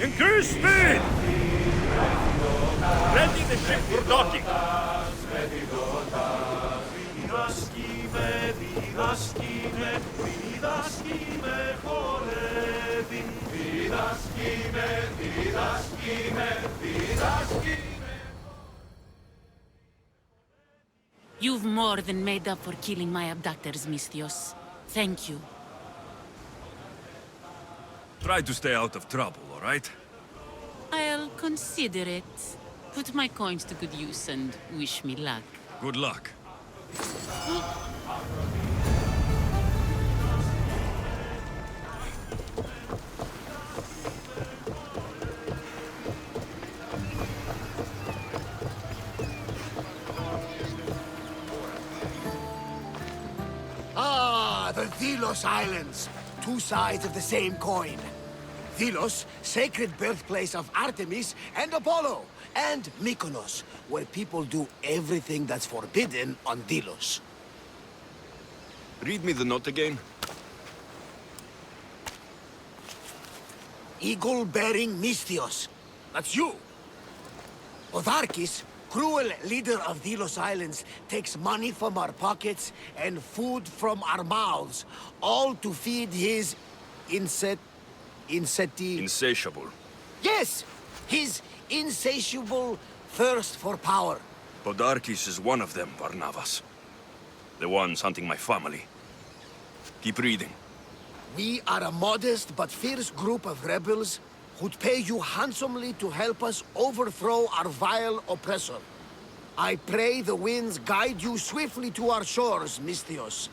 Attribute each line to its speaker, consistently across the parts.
Speaker 1: Increase speed! Ready the ship for docking.
Speaker 2: You've more than made up for killing my abductors, Misthios. Thank you.
Speaker 1: Try to stay out of trouble, all right?
Speaker 2: I'll consider it. Put my coins to good use and wish me luck.
Speaker 1: Good luck.
Speaker 3: Ah, the Delos Islands. Two sides of the same coin. Delos, sacred birthplace of Artemis and Apollo. And Mykonos, where people do everything that's forbidden on Delos.
Speaker 1: Read me the note again.
Speaker 3: Eagle-bearing Misthios. That's you. Otharkis, cruel leader of Delos Islands, takes money from our pockets and food from our mouths, all to feed his
Speaker 1: Insatiable.
Speaker 3: Yes! His insatiable thirst for power.
Speaker 1: Podarkis is one of them, Barnabas. The ones hunting my family. Keep reading.
Speaker 3: We are a modest but fierce group of rebels who'd pay you handsomely to help us overthrow our vile oppressor. I pray the winds guide you swiftly to our shores, Misthios.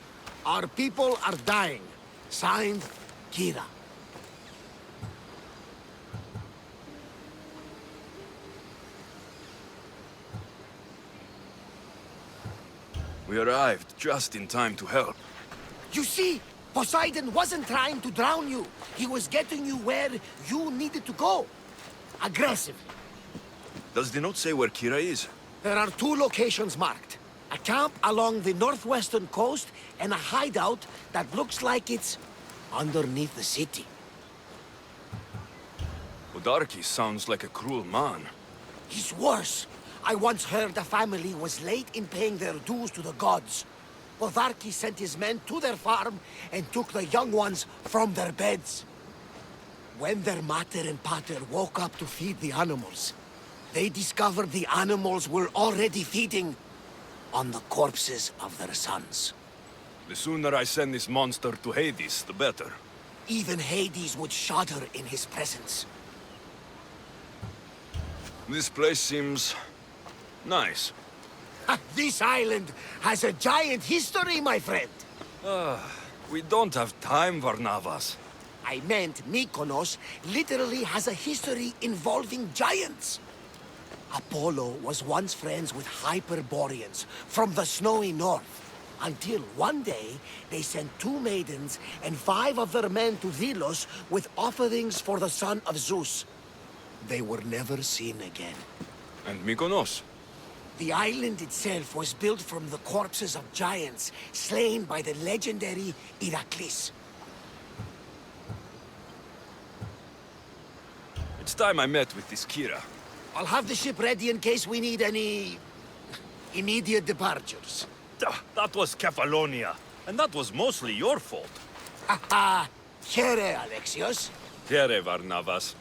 Speaker 3: Our people are dying. Signed, Kira.
Speaker 1: We arrived just in time to help.
Speaker 3: You see, Poseidon wasn't trying to drown you. He was getting you where you needed to go. Aggressively.
Speaker 1: Does the note say where Kira is?
Speaker 3: There are two locations marked. A camp along the northwestern coast and a hideout that looks like it's underneath the city.
Speaker 1: Podarkis sounds like a cruel man.
Speaker 3: He's worse. I once heard a family was late in paying their dues to the gods. Otharkis sent his men to their farm and took the young ones from their beds. When their mater and pater woke up to feed the animals, they discovered the animals were already feeding on the corpses of their sons.
Speaker 1: The sooner I send this monster to Hades, the better.
Speaker 3: Even Hades would shudder in his presence.
Speaker 1: This place seems nice.
Speaker 3: This island has a giant history, my friend.
Speaker 1: We don't have time, Varnavas.
Speaker 3: I meant Mykonos literally has a history involving giants. Apollo was once friends with Hyperboreans from the snowy north. Until one day, they sent 2 maidens and 5 of their men to Delos with offerings for the son of Zeus. They were never seen again.
Speaker 1: And Mykonos?
Speaker 3: The island itself was built from the corpses of giants slain by the legendary Iraklis.
Speaker 1: It's time I met with this Kira.
Speaker 3: I'll have the ship ready in case we need any immediate departures.
Speaker 1: That was Kefalonia, and that was mostly your fault.
Speaker 3: Haha, here, Alexios.
Speaker 1: Here, Varnavas.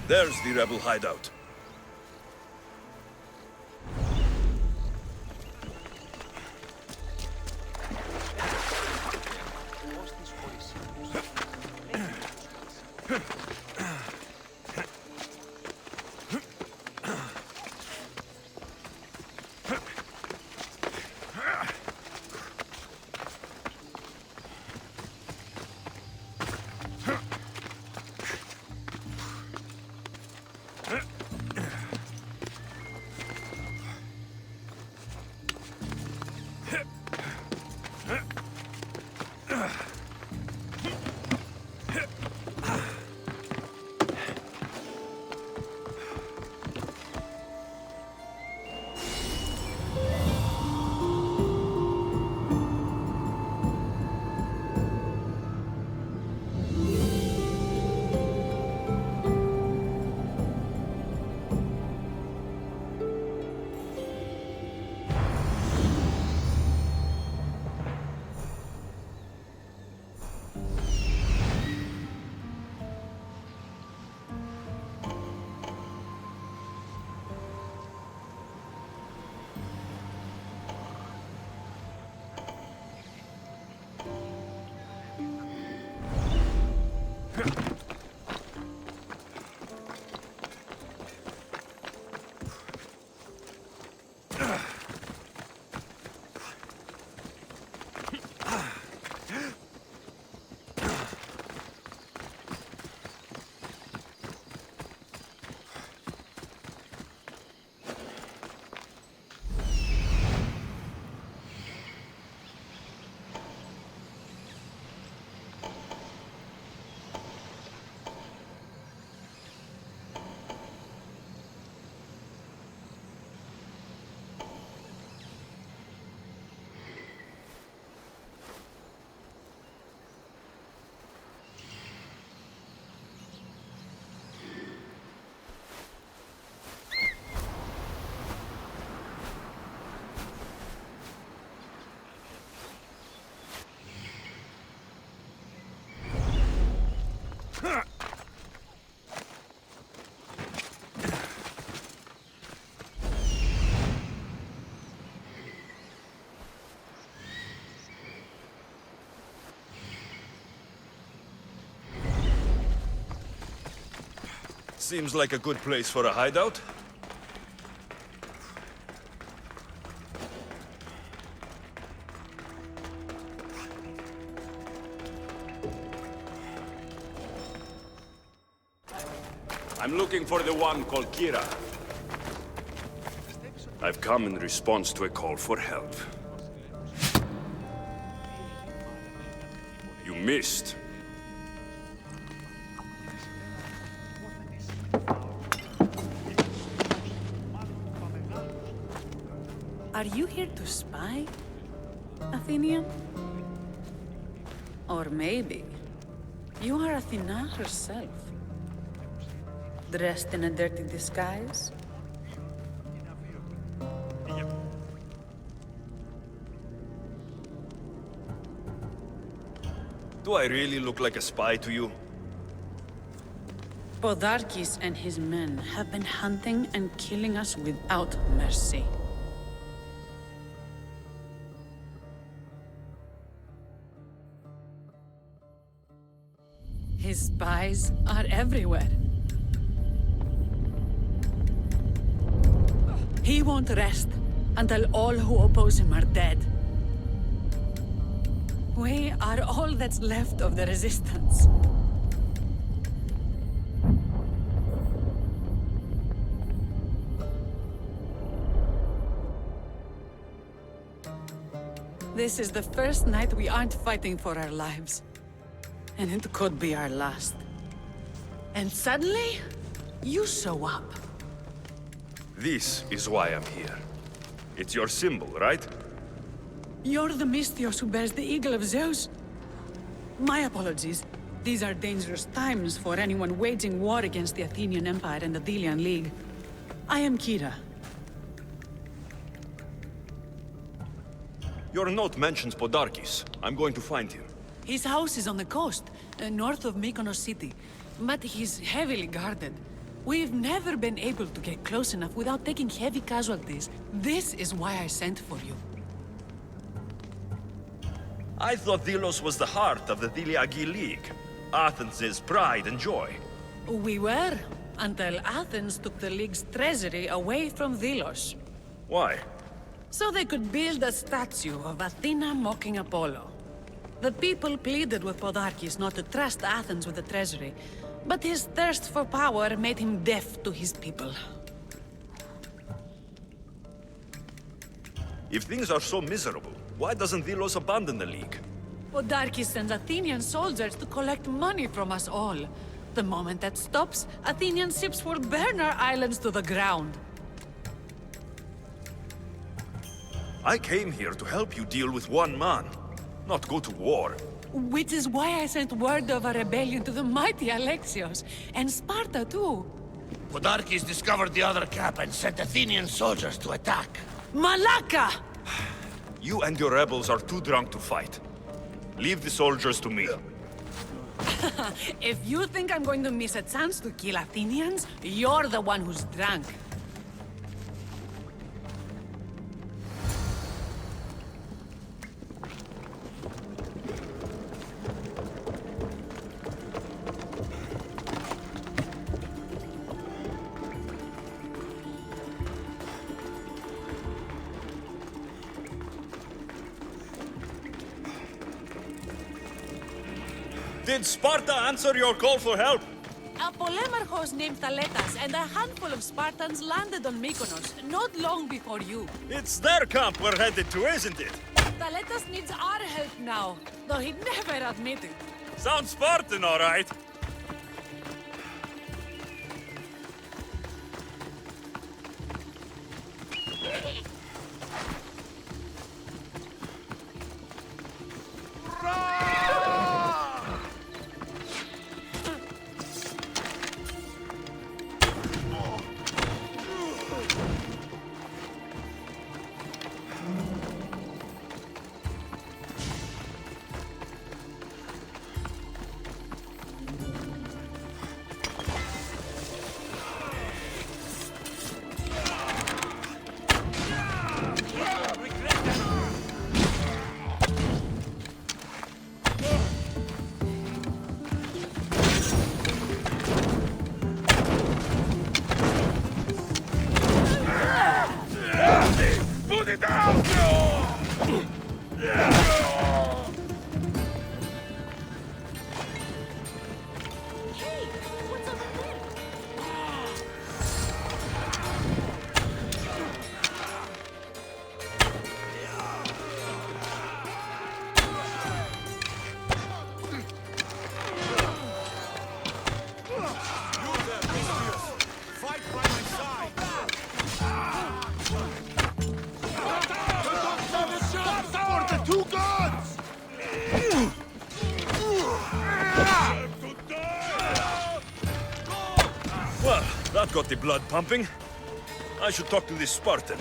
Speaker 1: There's the rebel hideout. Seems like a good place for a hideout. I'm looking for the one called Kira. I've come in response to a call for help. You missed.
Speaker 2: Are you here to spy, Athenian? Or maybe you are Athena herself, dressed in a dirty disguise?
Speaker 1: Do I really look like a spy to you?
Speaker 2: Podarkis and his men have been hunting and killing us without mercy. His spies are everywhere. He won't rest until all who oppose him are dead. We are all that's left of the resistance. This is the first night we aren't fighting for our lives. And it could be our last. And suddenly, you show up.
Speaker 1: This is why I'm here. It's your symbol, right?
Speaker 2: You're the Mystios who bears the eagle of Zeus. My apologies. These are dangerous times for anyone waging war against the Athenian Empire and the Delian League. I am Kira.
Speaker 1: Your note mentions Podarkis. I'm going to find him.
Speaker 2: His house is on the coast, north of Mykonos city. But he's heavily guarded. We've never been able to get close enough without taking heavy casualties. This is why I sent for you.
Speaker 1: I thought Delos was the heart of the Deliagi League. Athens' pride and joy.
Speaker 2: We were, until Athens took the League's treasury away from Delos.
Speaker 1: Why?
Speaker 2: So they could build a statue of Athena mocking Apollo. The people pleaded with Podarkis not to trust Athens with the treasury, but his thirst for power made him deaf to his people.
Speaker 1: If things are so miserable, why doesn't Delos abandon the League?
Speaker 2: Podarkis sends Athenian soldiers to collect money from us all. The moment that stops, Athenian ships will burn our islands to the ground.
Speaker 1: I came here to help you deal with one man, not go to war.
Speaker 2: Which is why I sent word of a rebellion to the mighty Alexios, and Sparta too.
Speaker 3: Podarkis discovered the other cap and sent Athenian soldiers to attack.
Speaker 2: Malaka!
Speaker 1: You and your rebels are too drunk to fight. Leave the soldiers to me.
Speaker 2: If you think I'm going to miss a chance to kill Athenians, you're the one who's drunk.
Speaker 1: Did Sparta answer your call for help?
Speaker 2: A polemarchos named Thaletas and a handful of Spartans landed on Mykonos, not long before you.
Speaker 1: It's their camp we're headed to, isn't it?
Speaker 2: Thaletas needs our help now, though he'd never admit it.
Speaker 1: Sounds Spartan, all right. Well, that got the blood pumping. I should talk to this Spartan.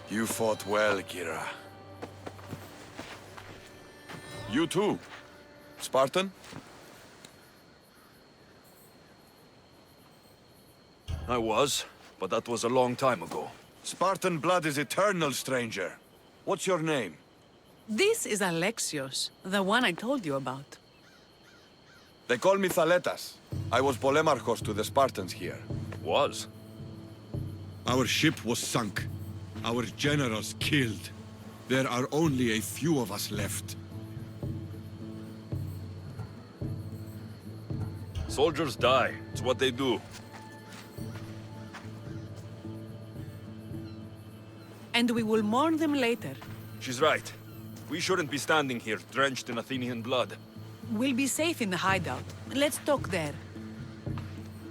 Speaker 4: You fought well, Kira. You too, Spartan?
Speaker 1: I was, but that was a long time ago.
Speaker 4: Spartan blood is eternal, stranger. What's your name?
Speaker 2: This is Alexios, the one I told you about.
Speaker 4: They call me Thaletas. I was polemarchos to the Spartans here.
Speaker 1: Was?
Speaker 5: Our ship was sunk. Our generals killed. There are only a few of us left.
Speaker 1: Soldiers die. It's what they do.
Speaker 2: And we will mourn them later.
Speaker 1: She's right. We shouldn't be standing here, drenched in Athenian blood.
Speaker 2: We'll be safe in the hideout. Let's talk there.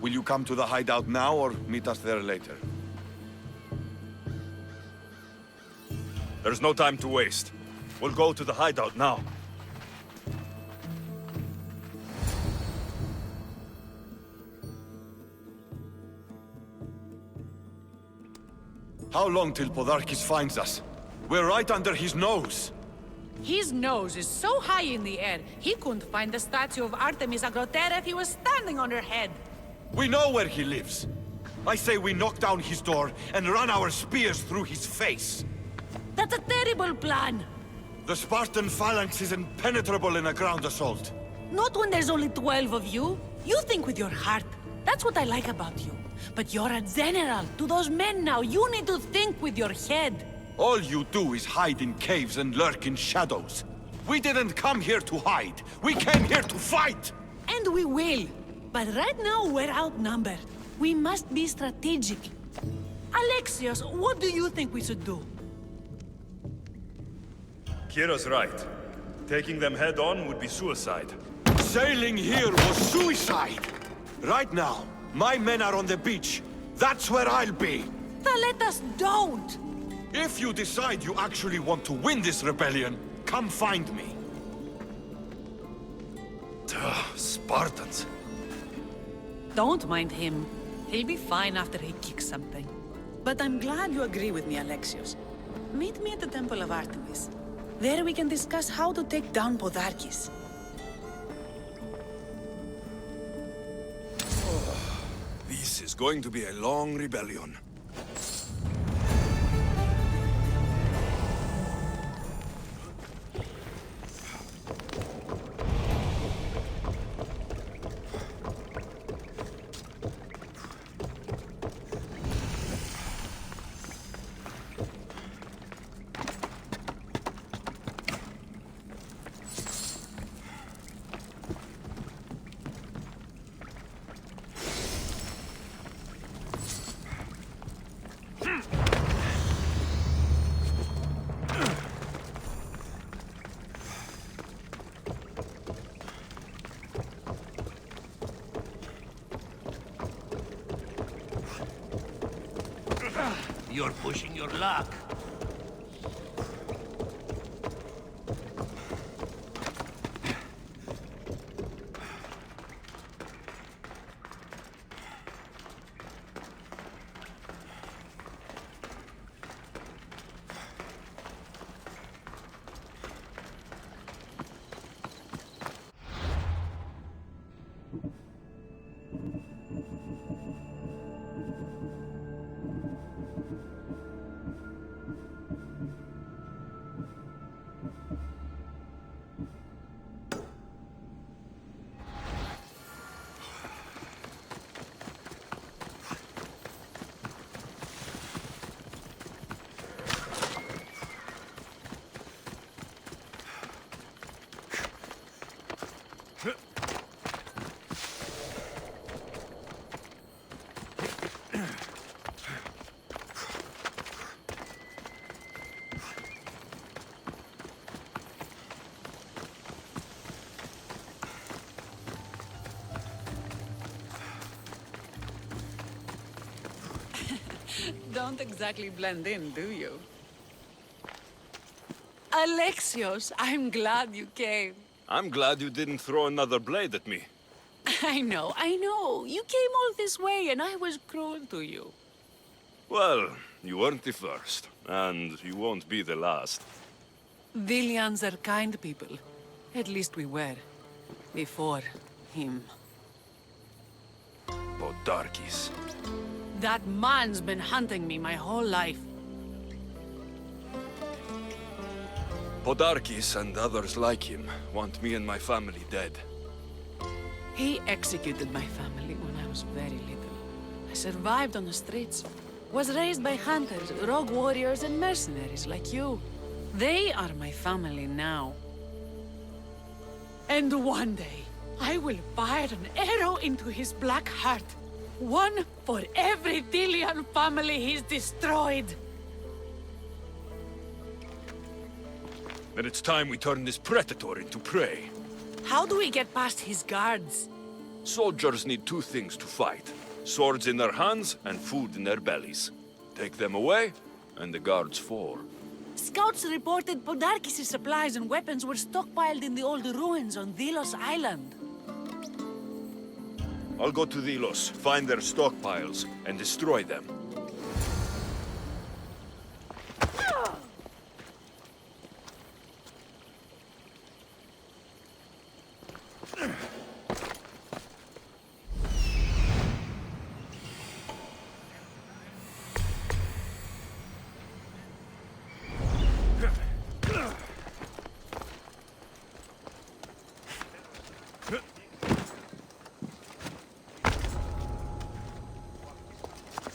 Speaker 4: Will you come to the hideout now or meet us there later?
Speaker 1: There's no time to waste. We'll go to the hideout now.
Speaker 4: How long till Podarkis finds us? We're right under his nose.
Speaker 2: His nose is so high in the air, he couldn't find the statue of Artemis Agrotera if he was standing on her head.
Speaker 4: We know where he lives. I say we knock down his door and run our spears through his face.
Speaker 2: That's a terrible plan.
Speaker 4: The Spartan phalanx is impenetrable in a ground assault.
Speaker 2: Not when there's only 12 of you. You think with your heart. That's what I like about you. But you're a general. To those men now, you need to think with your head.
Speaker 4: All you do is hide in caves and lurk in shadows. We didn't come here to hide. We came here to fight!
Speaker 2: And we will. But right now, we're outnumbered. We must be strategic. Alexios, what do you think we should do?
Speaker 1: Kira's right. Taking them head on would be suicide.
Speaker 4: Sailing here was suicide! Right now, my men are on the beach. That's where I'll be.
Speaker 2: Thaletas, don't!
Speaker 4: If you decide you actually want to win this rebellion, come find me.
Speaker 1: Spartans.
Speaker 2: Don't mind him. He'll be fine after he kicks something. But I'm glad you agree with me, Alexios. Meet me at the Temple of Artemis. There we can discuss how to take down Podarkis.
Speaker 1: This is going to be a long rebellion.
Speaker 6: You're pushing your luck.
Speaker 2: Don't exactly blend in, do you? Alexios, I'm glad you came.
Speaker 1: I'm glad you didn't throw another blade at me.
Speaker 2: I know. You came all this way and I was cruel to you.
Speaker 1: Well, you weren't the first, and you won't be the last.
Speaker 2: Vilians are kind people. At least we were. Before him.
Speaker 1: Podarkis.
Speaker 2: That man's been hunting me my whole life.
Speaker 1: Podarkis and others like him want me and my family dead.
Speaker 2: He executed my family when I was very little. I survived on the streets. Was raised by hunters, rogue warriors, and mercenaries like you. They are my family now. And one day, I will fire an arrow into his black heart. One for every Delian family he's destroyed.
Speaker 1: Then it's time we turn this predator into prey.
Speaker 2: How do we get past his guards?
Speaker 1: Soldiers need two things to fight. Swords in their hands and food in their bellies. Take them away, and the guards fall.
Speaker 2: Scouts reported Podarkis' supplies and weapons were stockpiled in the old ruins on Delos Island.
Speaker 1: I'll go to Delos, find their stockpiles, and destroy them.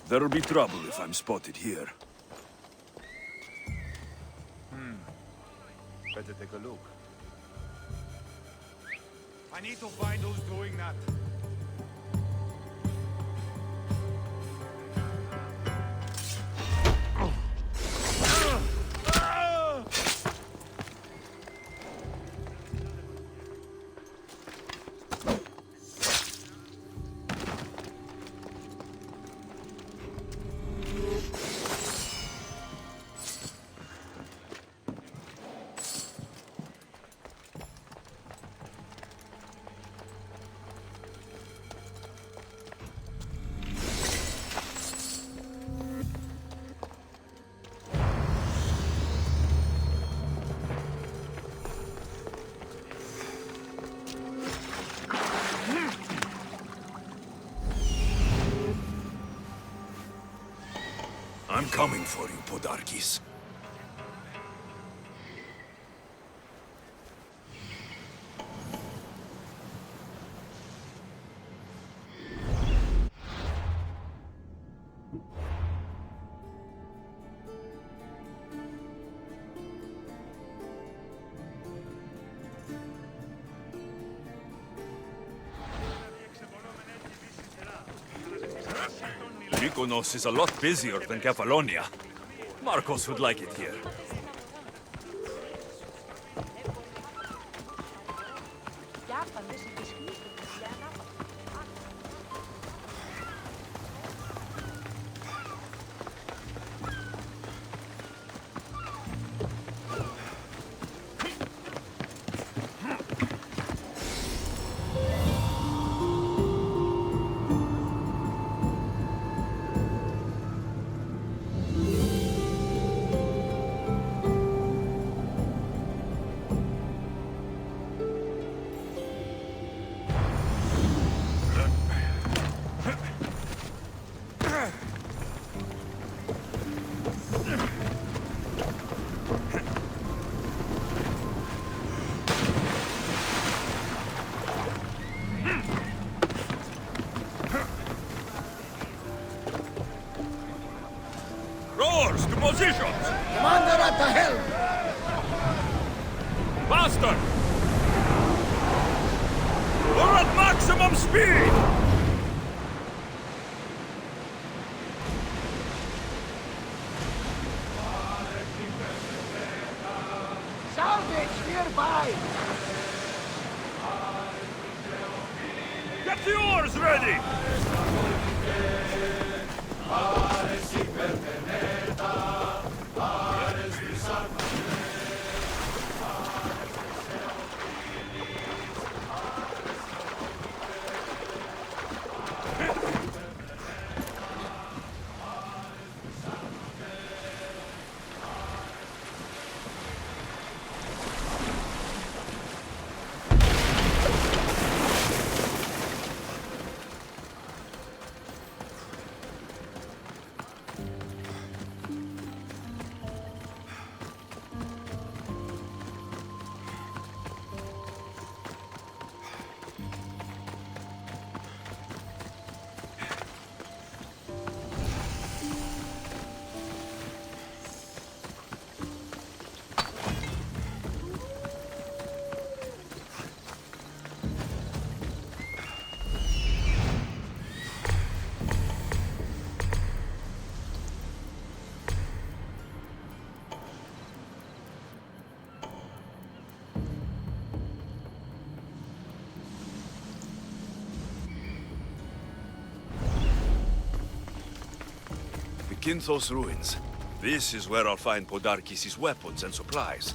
Speaker 1: There'll be trouble if I'm spotted here.
Speaker 4: Better take a look. I need to find who's doing that.
Speaker 1: I'm coming for you, Podarkis. Mykonos is a lot busier than Kefalonia. Marcos would like it here. Rowers, to positions!
Speaker 3: Commander at the helm!
Speaker 1: Faster! We're at maximum speed!
Speaker 3: Salvage nearby!
Speaker 1: Get the oars ready! Kinthos ruins. This is where I'll find Podarkis' weapons and supplies.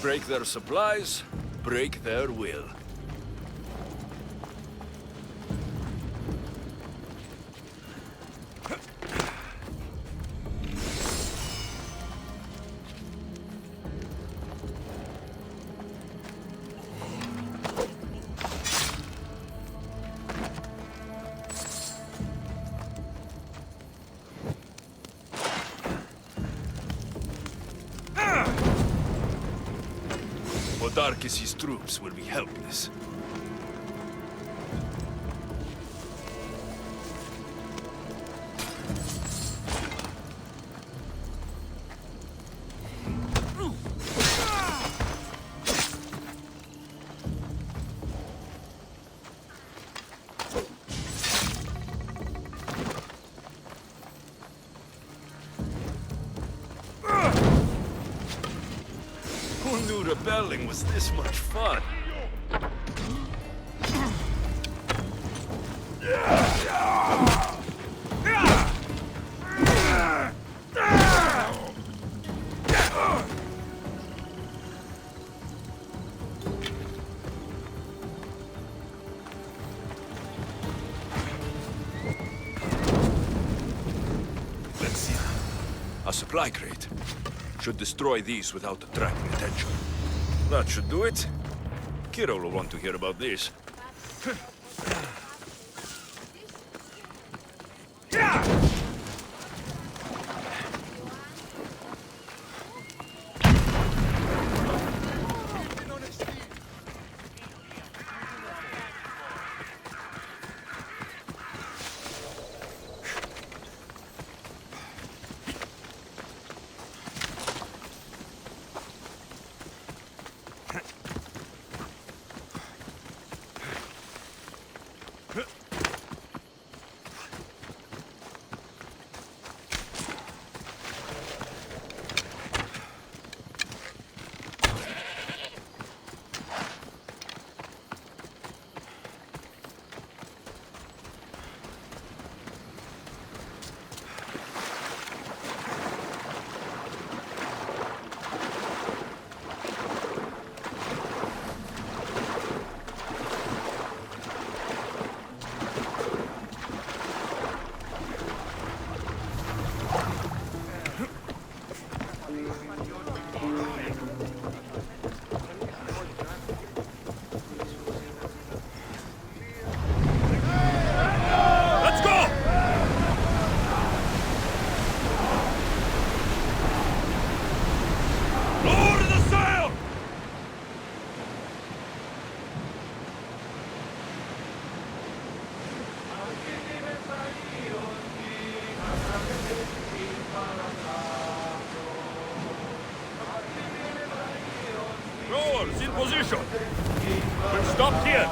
Speaker 1: Break their supplies, break their will. Podarkis' troops will be helpless. Who knew rebelling was this much fun? Let's see. A supply crate. Should destroy these without attracting attention. That should do it. Kiro will want to hear about this. Rowers in position. We'll stop here.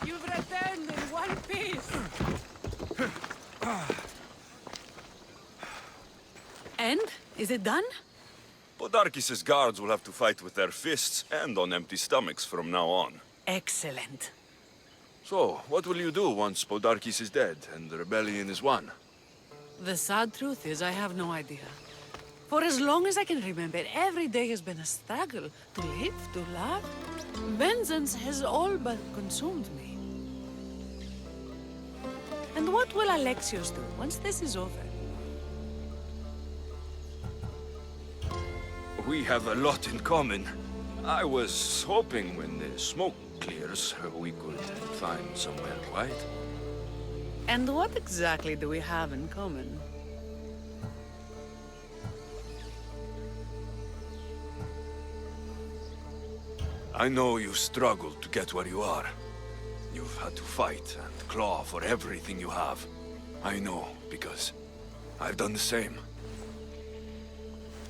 Speaker 2: You've returned in one piece. And? Is it done?
Speaker 1: Podarkis' guards will have to fight with their fists and on empty stomachs from now on.
Speaker 2: The sad truth is I have no idea. For as long as I can remember, every day has been a struggle to live, to love. Vengeance has all but consumed me. And what will Alexios do once this is over?
Speaker 1: We have a lot in common. I was hoping when the smoke clears, we could find somewhere quiet.
Speaker 2: And what exactly do we have in common?
Speaker 1: I know you struggled to get where you are. You've had to fight and claw for everything you have. I know, because I've done the same.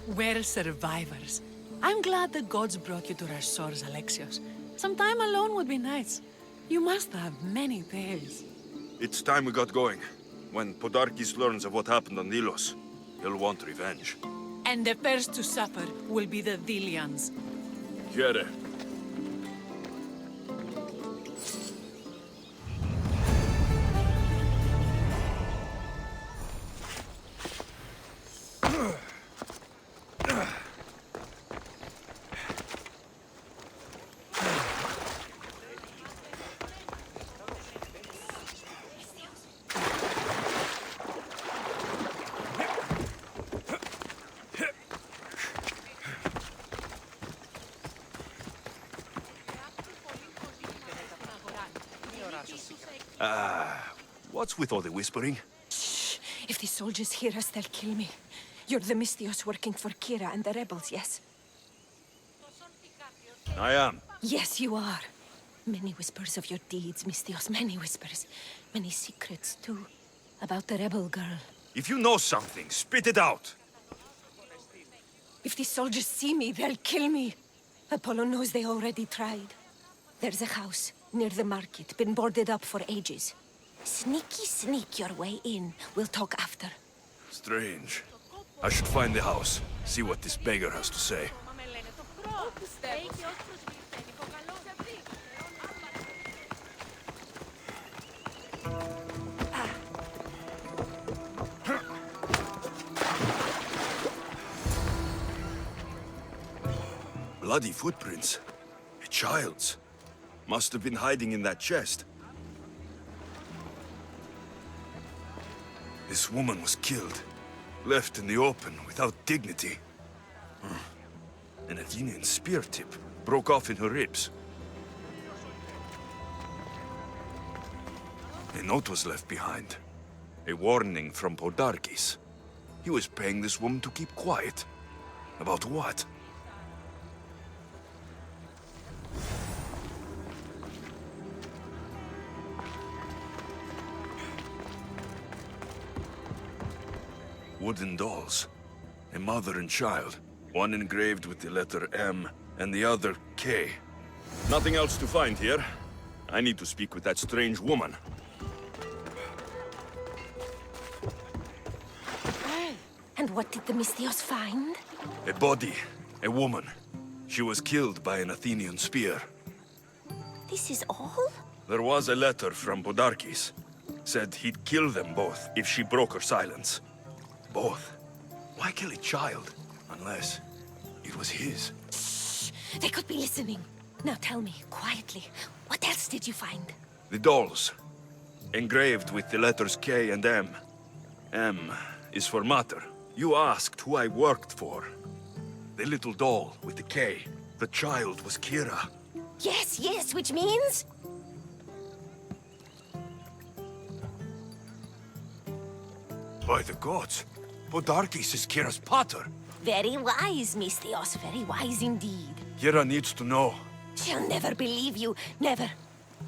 Speaker 2: We're survivors. I'm glad the gods brought you to our shores, Alexios. Some time alone would be nice. You must have many tales.
Speaker 1: It's time we got going. When Podarkis learns of what happened on Delos, he'll want revenge.
Speaker 2: And the first to suffer will be the Delians.
Speaker 1: Here. What's with all the whispering?
Speaker 6: Shh! If the soldiers hear us, they'll kill me. You're the Mystios working for Kira and the rebels, yes?
Speaker 1: I am.
Speaker 6: Yes, you are. Many whispers of your deeds, Mystios, many whispers. Many secrets, too. About the rebel girl.
Speaker 1: If you know something, spit it out.
Speaker 6: If the soldiers see me, they'll kill me. Apollo knows they already tried. There's a house near the market, been boarded up for ages. Sneak your way in. We'll talk after.
Speaker 1: Strange. I should find the house, see what this beggar has to say. Bloody footprints. A child's. Must have been hiding in that chest. This woman was killed. Left in the open without dignity. An Athenian spear tip broke off in her ribs. A note was left behind. A warning from Podarkis. He was paying this woman to keep quiet. About what? Wooden dolls. A mother and child. One engraved with the letter M, and the other K. Nothing else to find here. I need to speak with that strange woman.
Speaker 6: And what did the Mystios find?
Speaker 1: A body. A woman. She was killed by an Athenian spear.
Speaker 6: This is all?
Speaker 1: There was a letter from Podarkis. Said he'd kill them both if she broke her silence. Both. Why kill a child? Unless it was his.
Speaker 6: Shh! They could be listening. Now tell me, quietly, what else did you find?
Speaker 1: The dolls. Engraved with the letters K and M. M is for mater. You asked who I worked for. The little doll with the K. The child was Kira.
Speaker 6: Yes, which means?
Speaker 1: By the gods, Podarkis is Kira's pater.
Speaker 6: Very wise, Mystios, very wise indeed.
Speaker 1: Kira needs to know.
Speaker 6: She'll never believe you, never.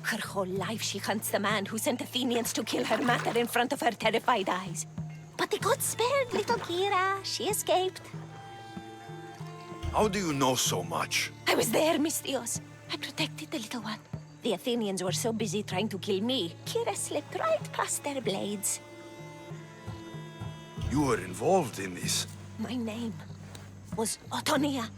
Speaker 6: Her whole life she hunts the man who sent Athenians to kill her mater in front of her terrified eyes. But the gods spared little Kira. She escaped.
Speaker 1: How do you know so much?
Speaker 6: I was there, Mystios. I protected the little one. The Athenians were so busy trying to kill me, Kira slipped right past their blades.
Speaker 1: You were involved in this.
Speaker 6: My name was Otonia.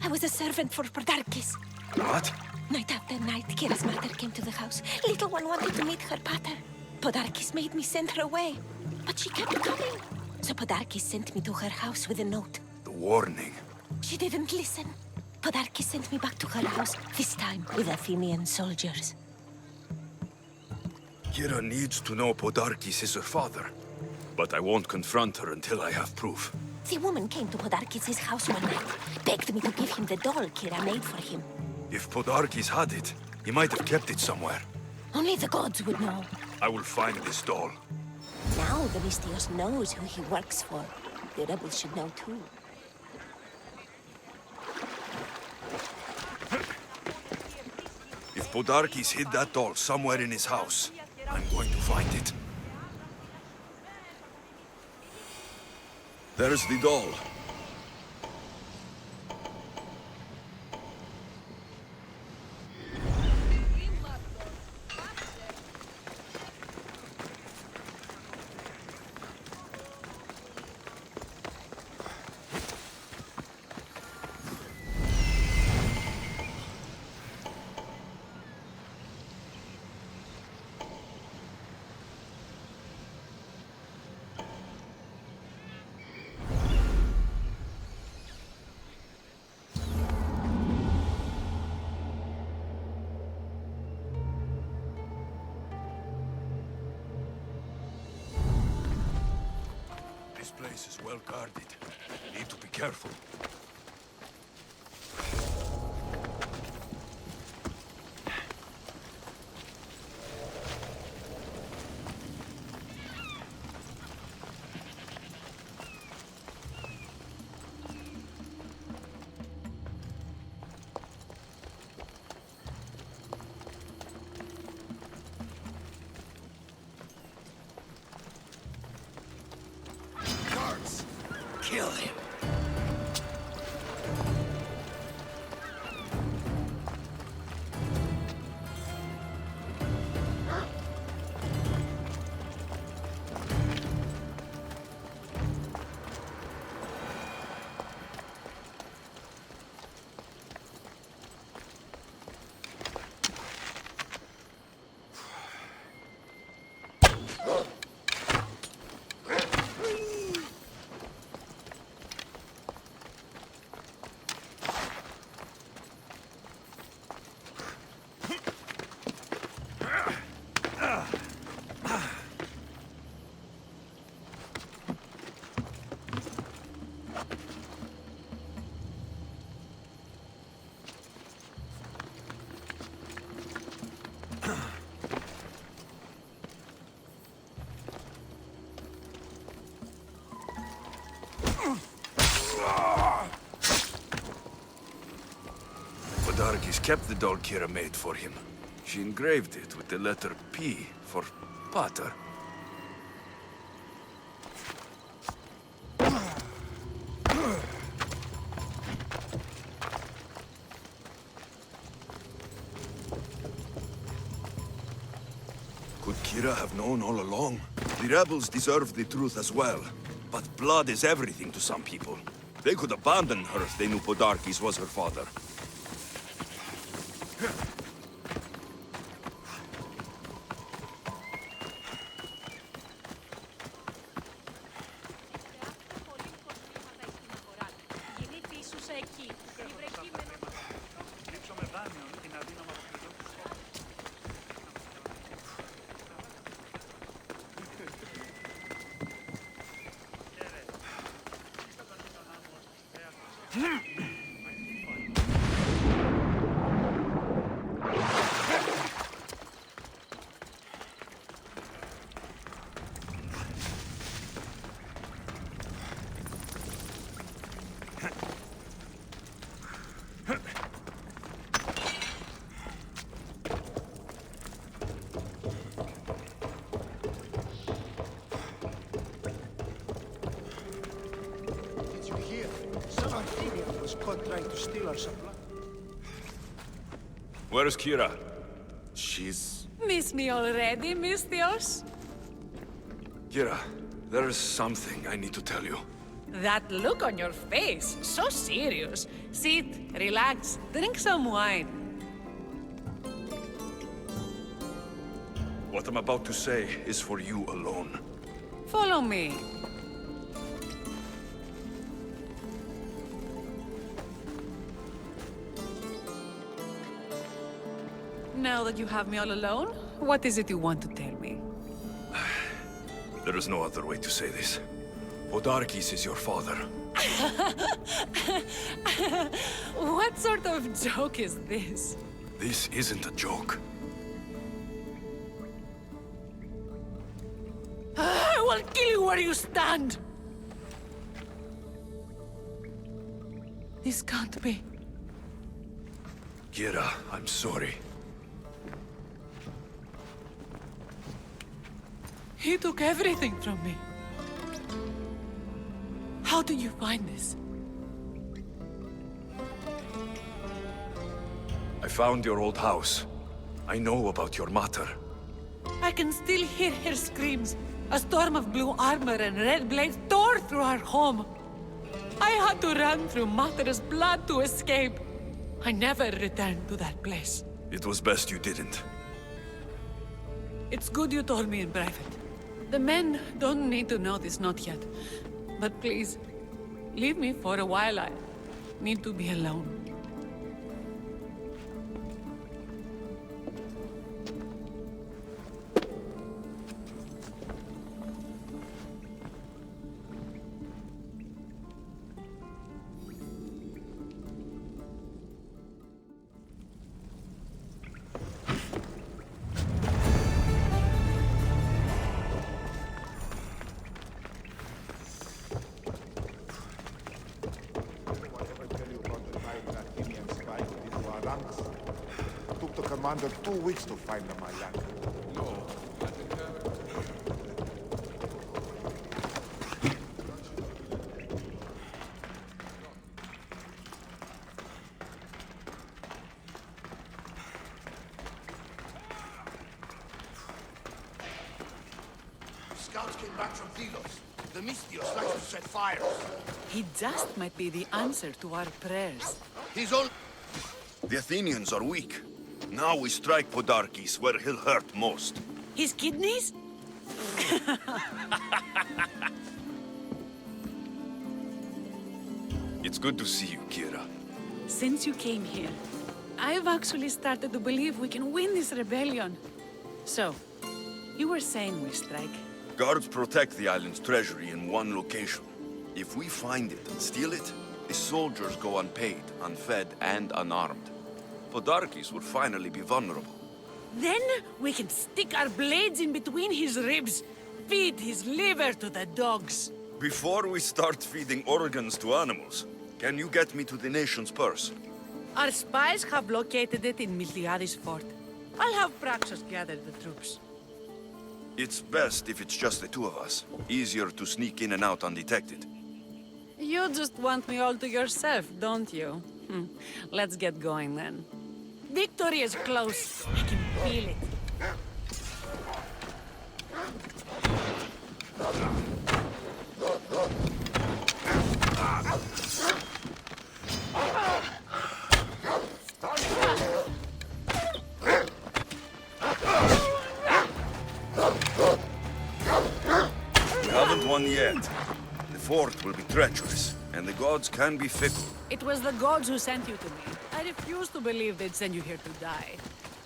Speaker 6: I was a servant for Podarkis.
Speaker 1: What?
Speaker 6: Night after night, Kira's mother came to the house. Little one wanted to meet her pater. Podarkis made me send her away. But she kept coming. So Podarkis sent me to her house with a note.
Speaker 1: The warning.
Speaker 6: She didn't listen. Podarkis sent me back to her house, this time with Athenian soldiers.
Speaker 1: Kira needs to know Podarkis is her father. But I won't confront her until I have proof.
Speaker 6: The woman came to Podarkis' house one night, begged me to give him the doll Kira made for him.
Speaker 1: If Podarkis had it, he might have kept it somewhere.
Speaker 6: Only the gods would know.
Speaker 1: I will find this doll.
Speaker 6: Now the Mystios knows who he works for. The rebels should know too.
Speaker 1: If Podarkis hid that doll somewhere in his house, I'm going to find it. There's the doll. This place is well guarded. Need to be careful. Kill him. Podarkis kept the doll Kira made for him. She engraved it with the letter P for Pater. Could Kira have known all along? The rebels deserve the truth as well. But blood is everything to some people. They could abandon her if they knew Podarkis was her father.
Speaker 3: Did you hear? Some Athenian was caught trying to steal our supply.
Speaker 1: Where's Kira? She's...
Speaker 2: Miss me already, Mystios?
Speaker 1: Kira, there's something I need to tell you.
Speaker 2: That look on your face, so serious. Sit, relax, drink some wine.
Speaker 1: What I'm about to say is for you alone.
Speaker 2: Follow me. Now that you have me all alone, what is it you want to tell me?
Speaker 1: There is no other way to say this. Podarkis is your father.
Speaker 2: What sort of joke is this?
Speaker 1: This isn't a joke.
Speaker 2: I will kill you where you stand! This can't be.
Speaker 1: Kira, I'm sorry.
Speaker 2: He took everything from me. How did you find this?
Speaker 1: I found your old house. I know about your mother.
Speaker 2: I can still hear her screams. A storm of blue armor and red blades tore through our home. I had to run through Mater's blood to escape. I never returned to that place.
Speaker 1: It was best you didn't.
Speaker 2: It's good you told me in private. The men don't need to know this, not yet. But please, leave me for a while. I need to be alone.
Speaker 7: Took the commander 2 weeks to find them, my lad.
Speaker 3: Scouts came back from Delos. The Mystios like to set fires.
Speaker 2: He just might be the answer to our prayers.
Speaker 3: He's on...
Speaker 1: The Athenians are weak. Now we strike Podarkis where he'll hurt most.
Speaker 2: His kidneys?
Speaker 1: It's good to see you, Kira.
Speaker 2: Since you came here, I've actually started to believe we can win this rebellion. So, you were saying we strike?
Speaker 1: Guards protect the island's treasury in one location. If we find it and steal it, the soldiers go unpaid, unfed, and unarmed. Podarkis will finally be vulnerable.
Speaker 2: Then we can stick our blades in between his ribs, feed his liver to the dogs.
Speaker 1: Before we start feeding organs to animals, can you get me to the nation's purse?
Speaker 2: Our spies have located it in Miltiades fort. I'll have Praxos gather the troops.
Speaker 1: It's best if it's just the two of us. Easier to sneak in and out undetected.
Speaker 2: You just want me all to yourself, don't you? Let's get going then. Victory is close. I can feel it.
Speaker 1: We haven't won yet. The fort will be treacherous, and the gods can be fickle.
Speaker 2: It was the gods who sent you to me. I refuse to believe they'd send you here to die.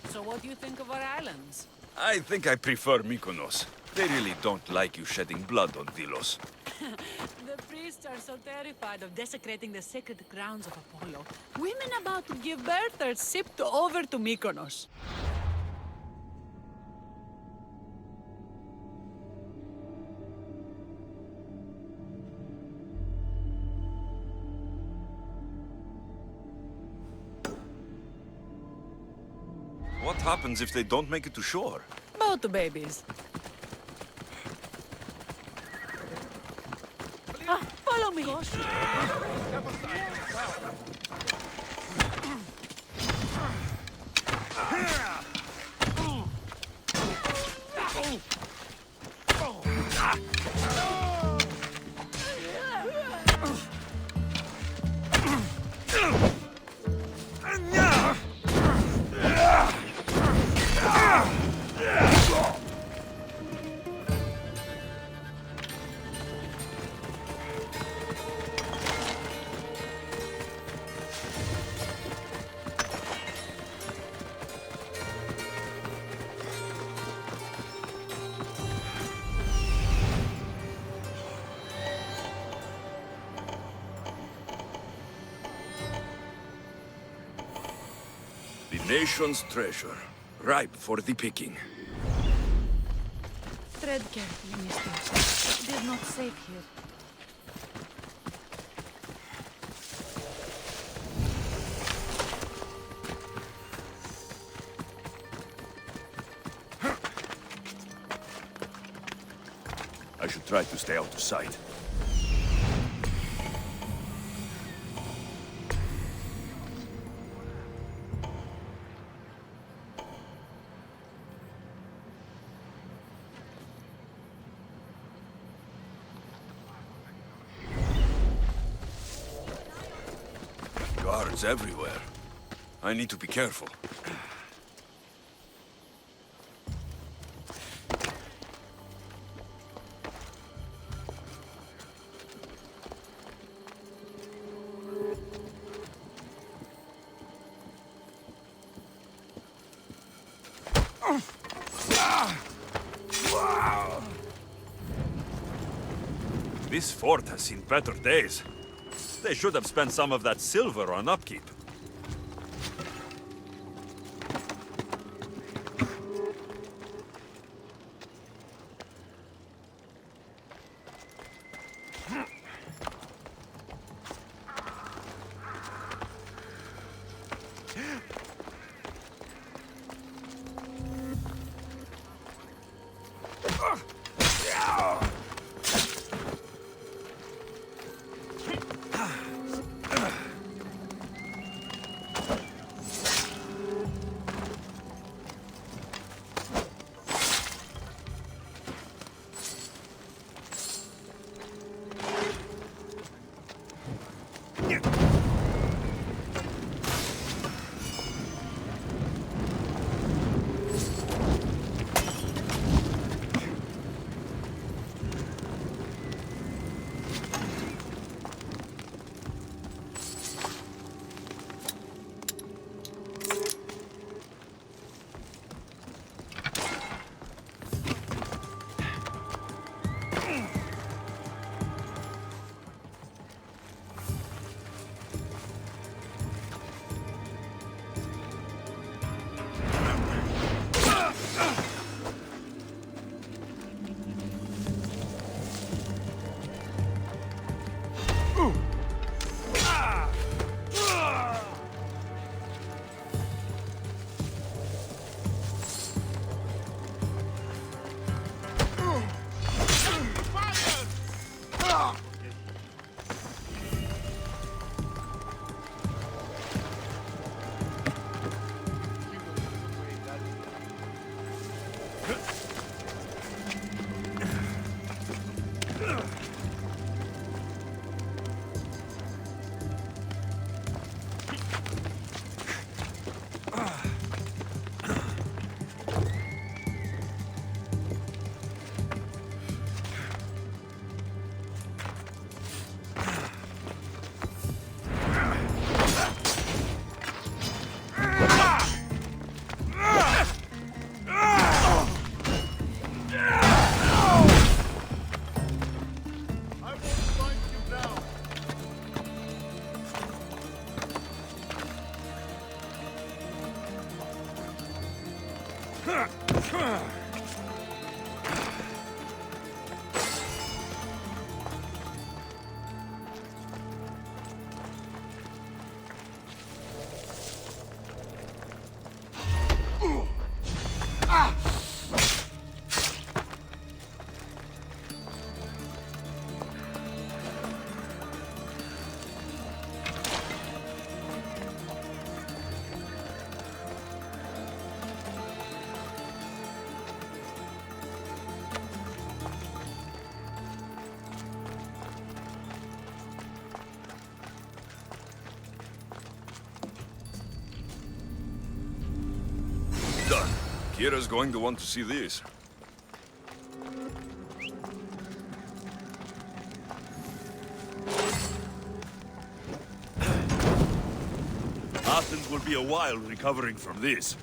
Speaker 2: So what do you think of our islands?
Speaker 1: I think I prefer Mykonos. They really don't like you shedding blood on Delos.
Speaker 2: The priests are so terrified of desecrating the sacred grounds of Apollo. Women about to give birth are shipped over to Mykonos.
Speaker 1: What happens if they don't make it to shore?
Speaker 2: Both babies. Follow me.
Speaker 1: The nation's treasure, ripe for the picking.
Speaker 2: Tread carefully, mister. It is not safe here.
Speaker 1: I should try to stay out of sight. Guards everywhere. I need to be careful. This fort has seen better days. They should have spent some of that silver on upkeep. Done. Kira's going to want to see this. Athens will be a while recovering from this.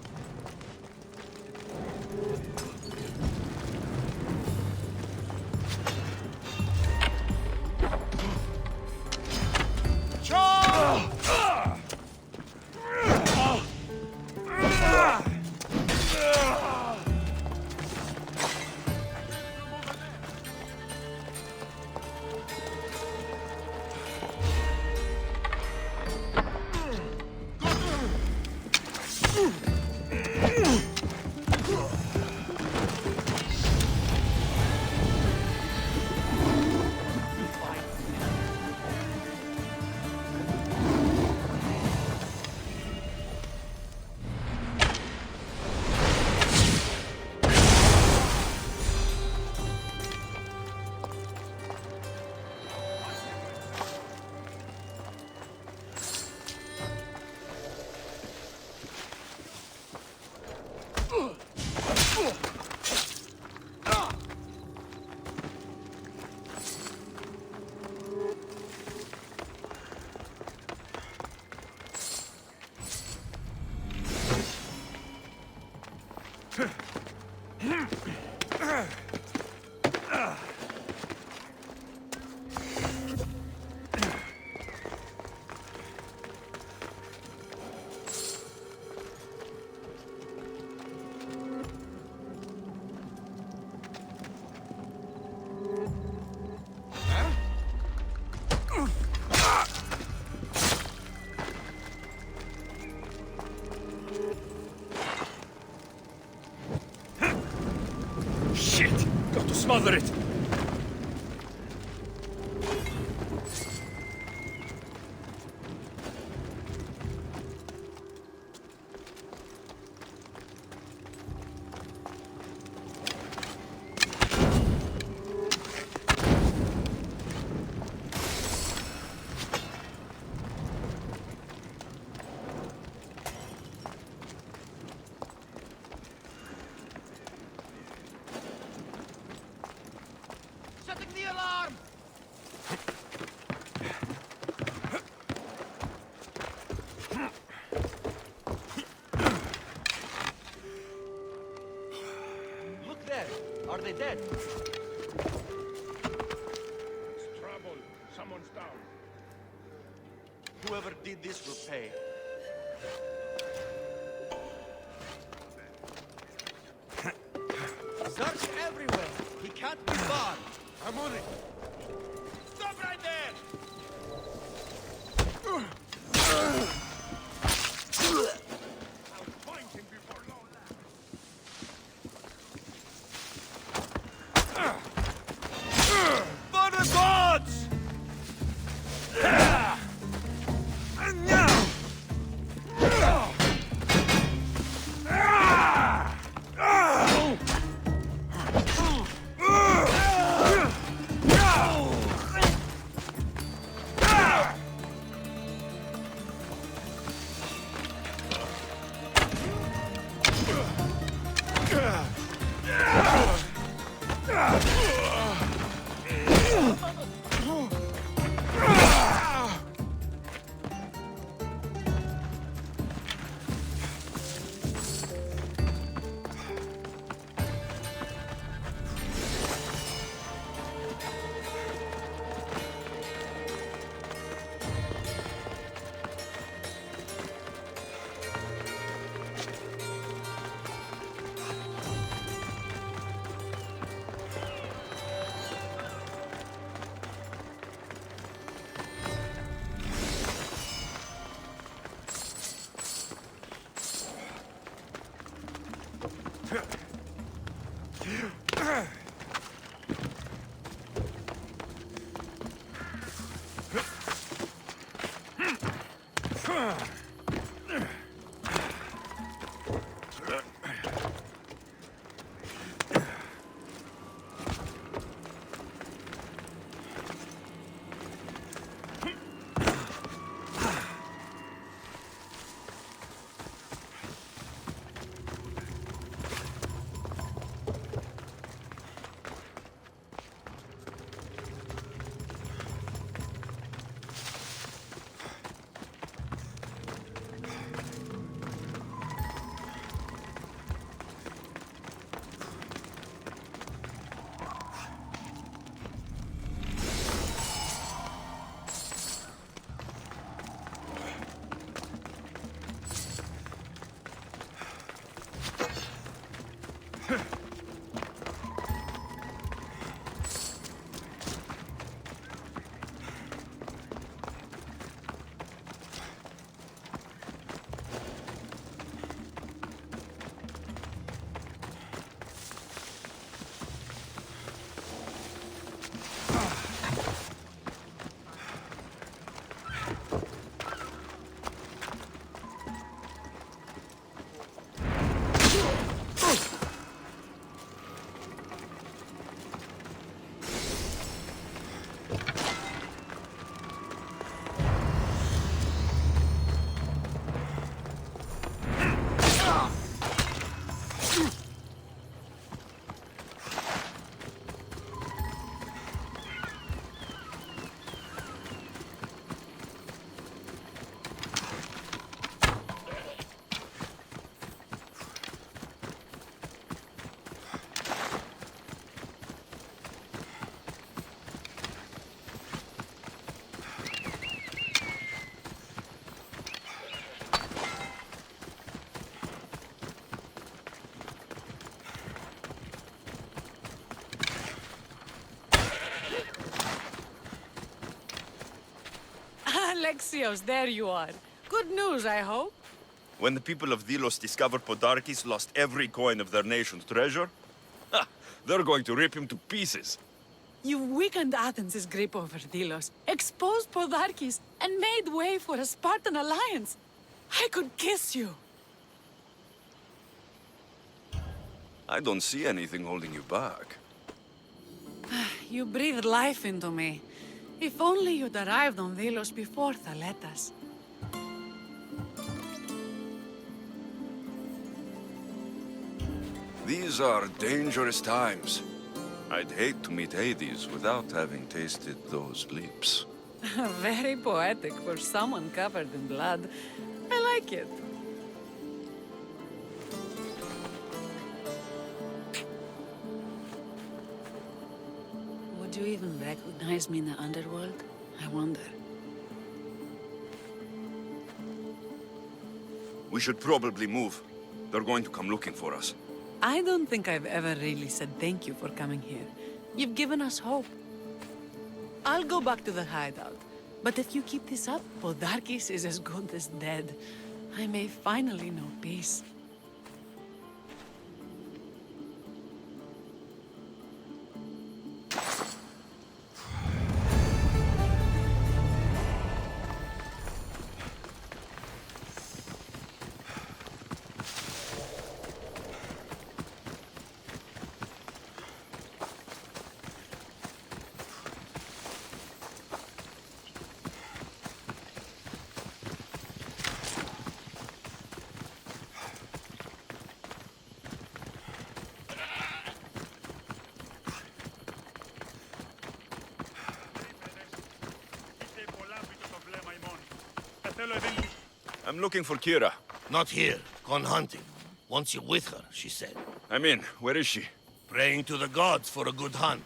Speaker 1: Shit! Got to smother it!
Speaker 8: Are they dead?
Speaker 7: It's trouble. Someone's down.
Speaker 8: Whoever did this will pay. Search everywhere. He can't be far.
Speaker 7: I'm on it.
Speaker 8: Stop right there!
Speaker 7: I'll find him before long.
Speaker 8: For the gods! And now!
Speaker 2: Alexios, there you are. Good news, I hope.
Speaker 1: When the people of Delos discovered Podarkes lost every coin of their nation's treasure, ha, they're going to rip him to pieces.
Speaker 2: You weakened Athens' grip over Delos, exposed Podarkes, and made way for a Spartan alliance. I could kiss you.
Speaker 1: I don't see anything holding you back.
Speaker 2: You breathed life into me. If only you'd arrived on Delos before Thaletas.
Speaker 1: These are dangerous times. I'd hate to meet Hades without having tasted those lips.
Speaker 2: Very poetic for someone covered in blood. I like it. Would you even recognize me in the underworld? I wonder.
Speaker 1: We should probably move. They're going to come looking for us.
Speaker 2: I don't think I've ever really said thank you for coming here. You've given us hope. I'll go back to the hideout. But if you keep this up, Podarkes is as good as dead. I may finally know peace.
Speaker 1: I'm looking for Kira.
Speaker 3: Not here. Gone hunting. Wants you with her, she said.
Speaker 1: I'm in. Where is she?
Speaker 3: Praying to the gods for a good hunt.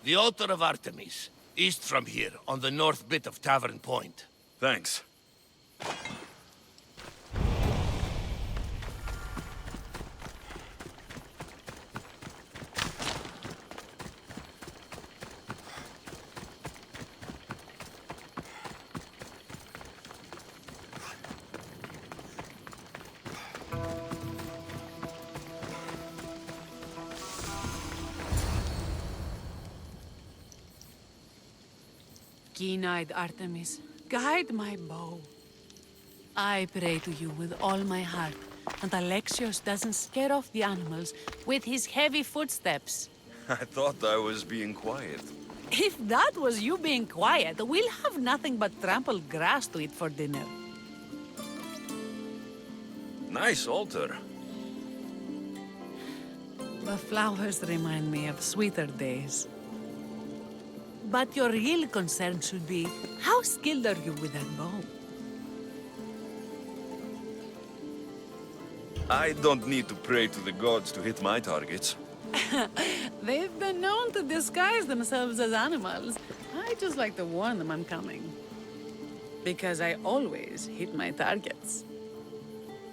Speaker 3: The altar of Artemis, east from here, on the north bit of Tavern Point.
Speaker 1: Thanks.
Speaker 2: Keen-eyed Artemis, guide my bow. I pray to you with all my heart, and Alexios doesn't scare off the animals with his heavy footsteps.
Speaker 1: I thought I was being quiet.
Speaker 2: If that was you being quiet, we'll have nothing but trampled grass to eat for dinner.
Speaker 1: Nice altar.
Speaker 2: The flowers remind me of sweeter days. But your real concern should be, how skilled are you with that bow?
Speaker 1: I don't need to pray to the gods to hit my targets.
Speaker 2: They've been known to disguise themselves as animals. I just like to warn them I'm coming. Because I always hit my targets.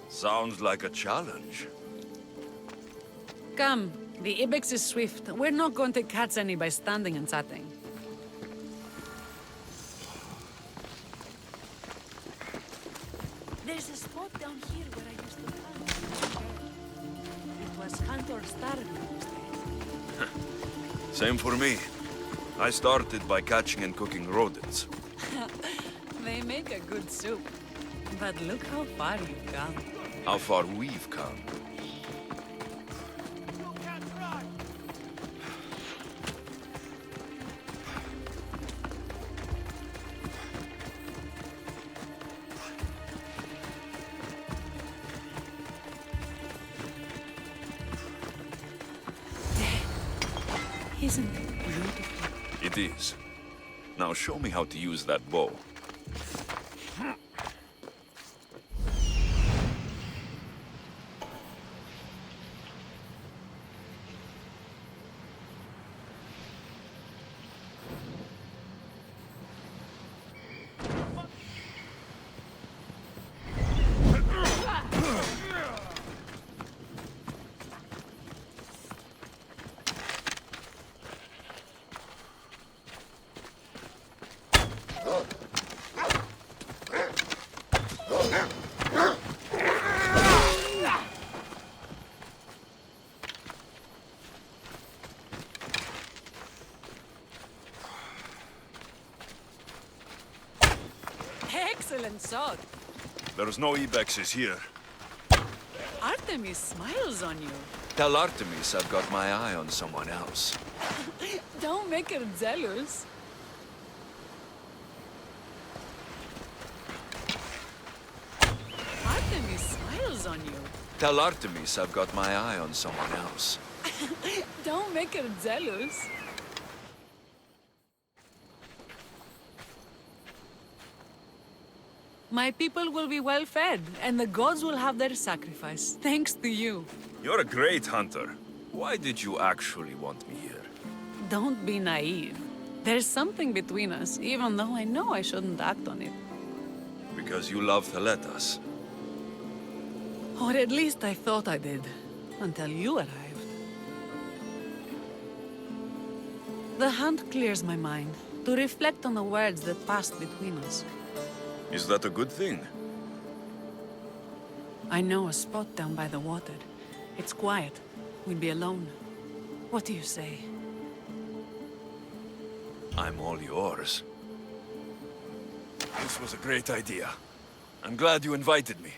Speaker 1: Sounds like a challenge.
Speaker 2: Come, the ibex is swift. We're not going to catch any by standing and chatting. There's a spot down here where I used to hunt. It was hunt or starve in those days.
Speaker 1: Same for me. I started by catching and cooking rodents.
Speaker 2: They make a good soup. But look how far you've come.
Speaker 1: How far we've come.
Speaker 2: Isn't it beautiful?
Speaker 1: It is. Now show me how to use that bow.
Speaker 2: and sod.
Speaker 1: There's no Ibexes here.
Speaker 2: Artemis smiles on you.
Speaker 1: Tell Artemis I've got my eye on someone else.
Speaker 2: Don't make her jealous. Artemis smiles on you.
Speaker 1: Tell Artemis I've got my eye on someone else.
Speaker 2: Don't make her jealous. My people will be well fed, and the gods will have their sacrifice, thanks to you.
Speaker 1: You're a great hunter. Why did you actually want me here?
Speaker 2: Don't be naive. There's something between us, even though I know I shouldn't act on it.
Speaker 1: Because you love Thaletas.
Speaker 2: Or at least I thought I did, until you arrived. The hunt clears my mind, to reflect on the words that passed between us.
Speaker 1: Is that a good thing?
Speaker 2: I know a spot down by the water. It's quiet. We'll be alone. What do you say?
Speaker 1: I'm all yours. This was a great idea. I'm glad you invited me.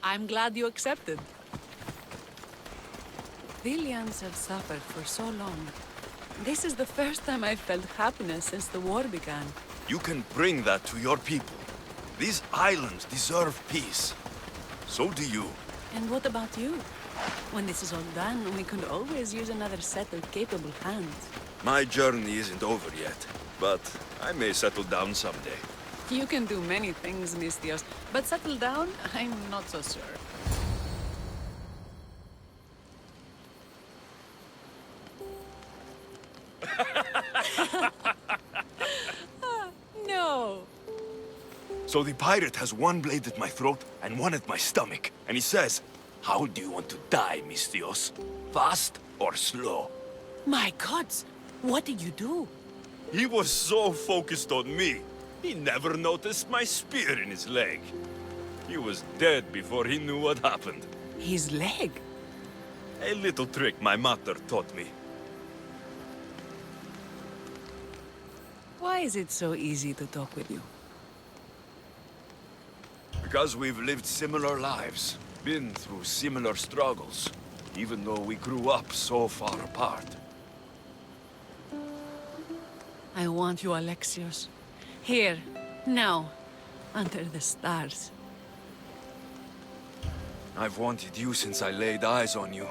Speaker 2: I'm glad you accepted. Villians have suffered for so long. This is the first time I've felt happiness since the war began.
Speaker 1: You can bring that to your people. These islands deserve peace. So do you.
Speaker 2: And what about you? When this is all done, we could always use another set of capable hands.
Speaker 1: My journey isn't over yet, but I may settle down someday.
Speaker 2: You can do many things, Mistios, but settle down, I'm not so sure. No.
Speaker 1: So the pirate has one blade at my throat and one at my stomach, and he says, "How do you want to die, Mistios? Fast or slow?"
Speaker 2: My gods, what did you do?
Speaker 1: He was so focused on me, he never noticed my spear in his leg. He was dead before he knew what happened.
Speaker 2: His leg?
Speaker 1: A little trick my mother taught me.
Speaker 2: Why is it so easy to talk with you?
Speaker 1: Because we've lived similar lives, been through similar struggles, even though we grew up so far apart.
Speaker 2: I want you, Alexios. Here, now, under the stars.
Speaker 1: I've wanted you since I laid eyes on you.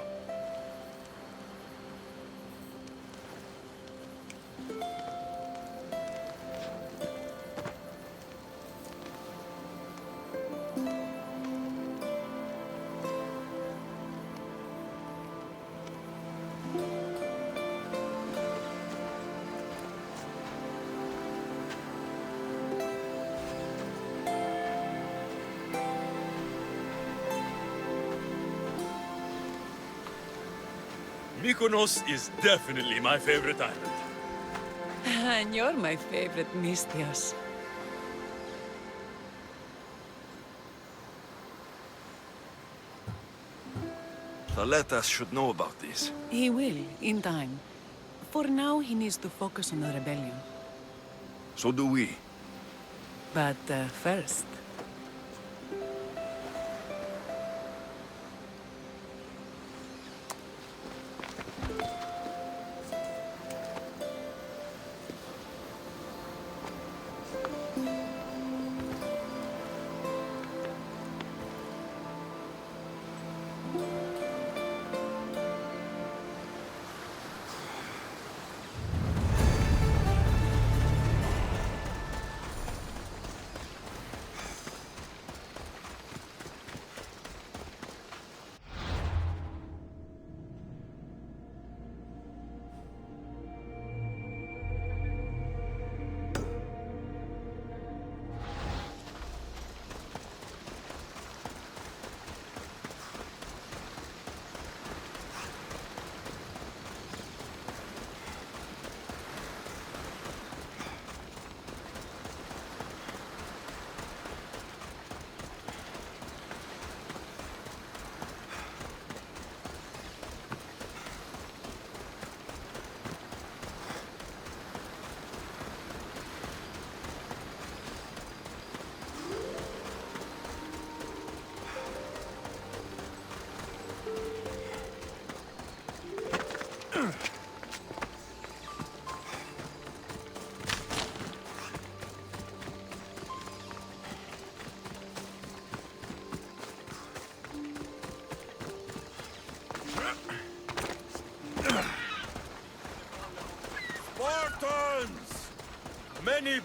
Speaker 1: Mykonos is definitely my favorite island.
Speaker 2: And you're my favorite, Mistios.
Speaker 1: Thaletas should know about this.
Speaker 2: He will, in time. For now, he needs to focus on the rebellion.
Speaker 1: So do we.
Speaker 2: But first...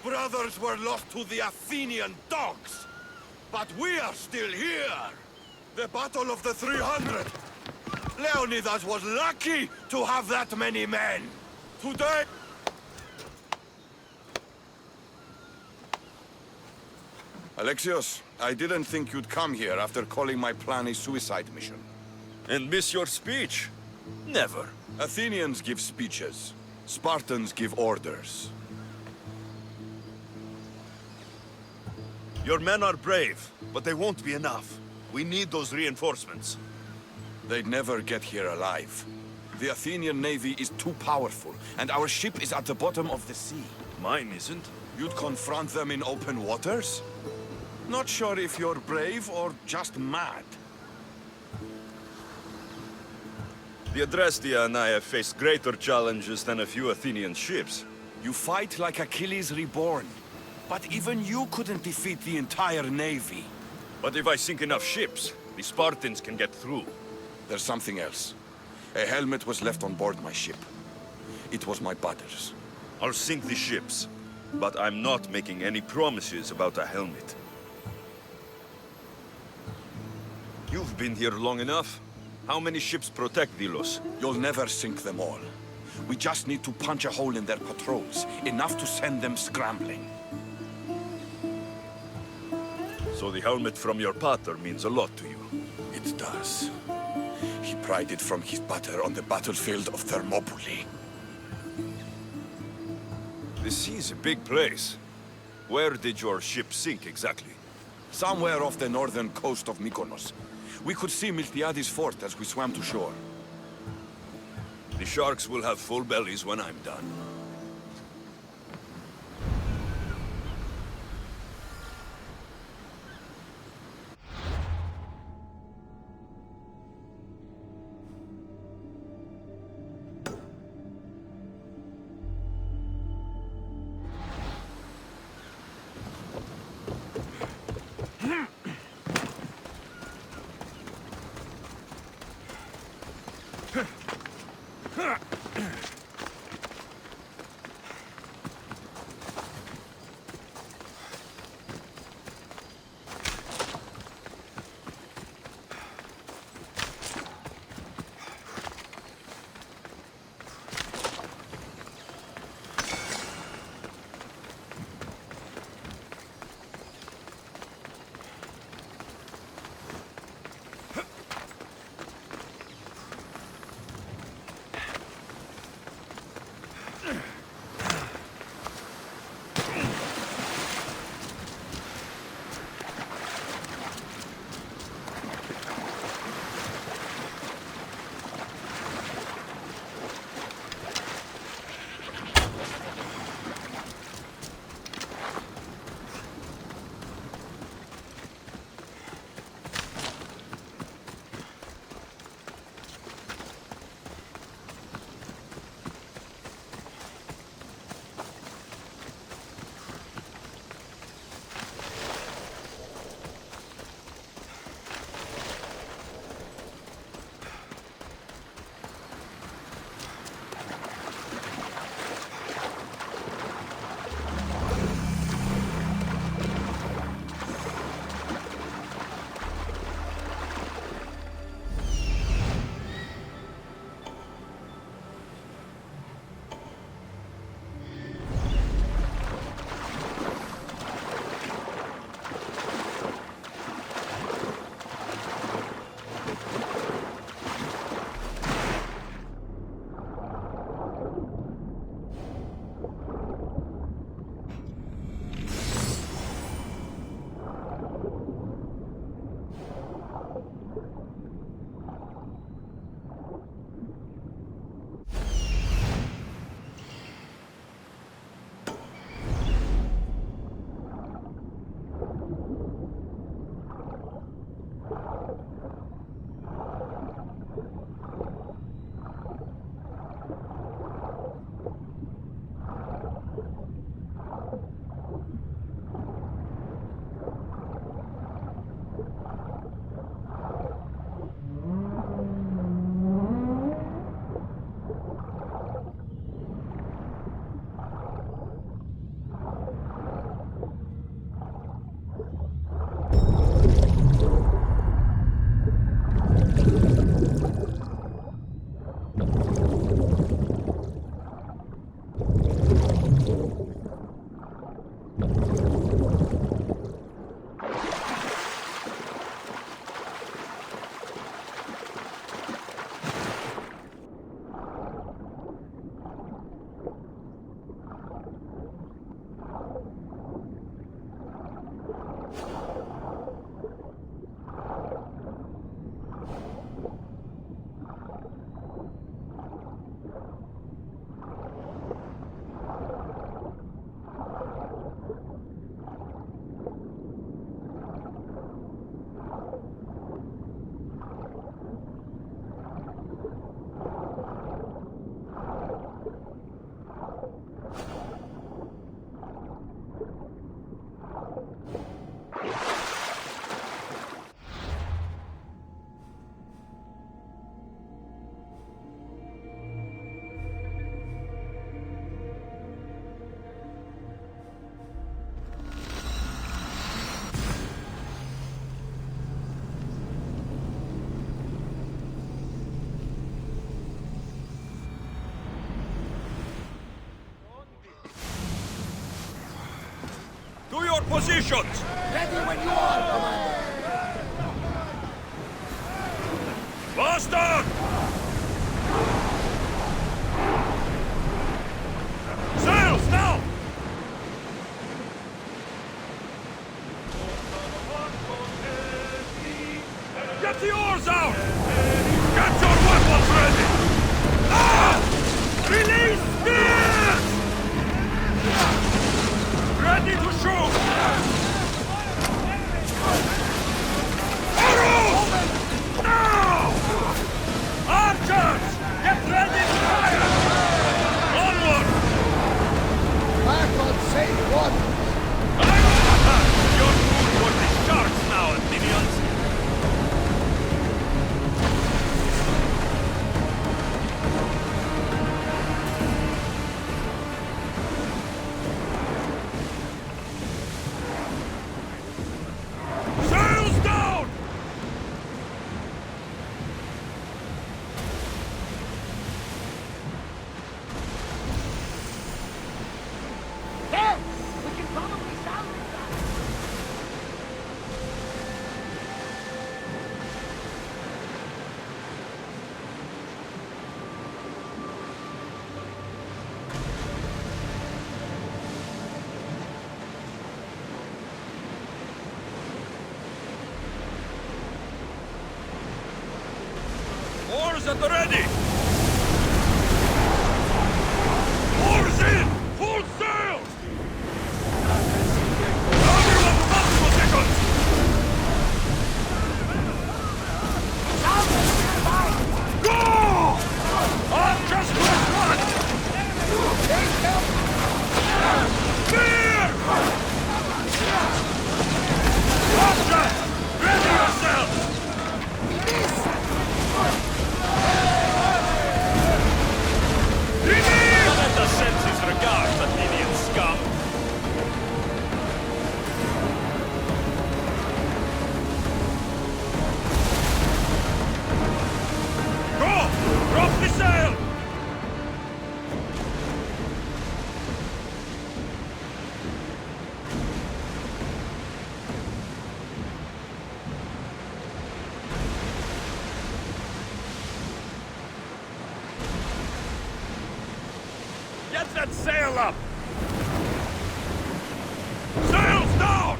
Speaker 5: brothers were lost to the Athenian dogs. But we are still here. The Battle of the 300. Leonidas was lucky to have that many men. Today... Alexios, I didn't think you'd come here after calling my plan a suicide mission.
Speaker 1: And miss your speech? Never.
Speaker 5: Athenians give speeches. Spartans give orders.
Speaker 1: Your men are brave, but they won't be enough. We need those reinforcements.
Speaker 5: They'd never get here alive. The Athenian navy is too powerful, and our ship is at the bottom of the sea.
Speaker 1: Mine isn't.
Speaker 5: You'd confront them in open waters? Not sure if you're brave or just mad.
Speaker 1: The Adrestia and I have faced greater challenges than a few Athenian ships.
Speaker 5: You fight like Achilles reborn. But even you couldn't defeat the entire navy.
Speaker 1: But if I sink enough ships, the Spartans can get through.
Speaker 5: There's something else. A helmet was left on board my ship. It was my brother's.
Speaker 1: I'll sink the ships, but I'm not making any promises about a helmet. You've been here long enough. How many ships protect Delos?
Speaker 5: You'll never sink them all. We just need to punch a hole in their patrols, enough to send them scrambling.
Speaker 1: So the helmet from your pater means a lot to you.
Speaker 5: It does. He pried it from his pater on the battlefield of Thermopylae.
Speaker 1: The sea's a big place. Where did your ship sink exactly?
Speaker 5: Somewhere off the northern coast of Mykonos. We could see Miltiades fort as we swam to shore.
Speaker 1: The sharks will have full bellies when I'm done. positions!
Speaker 3: Ready when you are, Commander.
Speaker 1: Boston! Sails now! Get the oars out! Get your weapons ready! Ah! Release spears! Ready to shoot! Arrows! Now! Archers! Get ready to fire! Onward!
Speaker 3: Back on safe waters.
Speaker 1: Your food for the sharks now, Athenians! Sails down!
Speaker 3: There! We can probably salvage that.
Speaker 1: Oars at the ready! Oars in! Full sail! Everyone back positions! Go! Archers press front! Spear! Archers! Ready yourselves! Thaletas sends his regards, Athenian scum! Go! Drop the sail! Get that sail up! Sails down!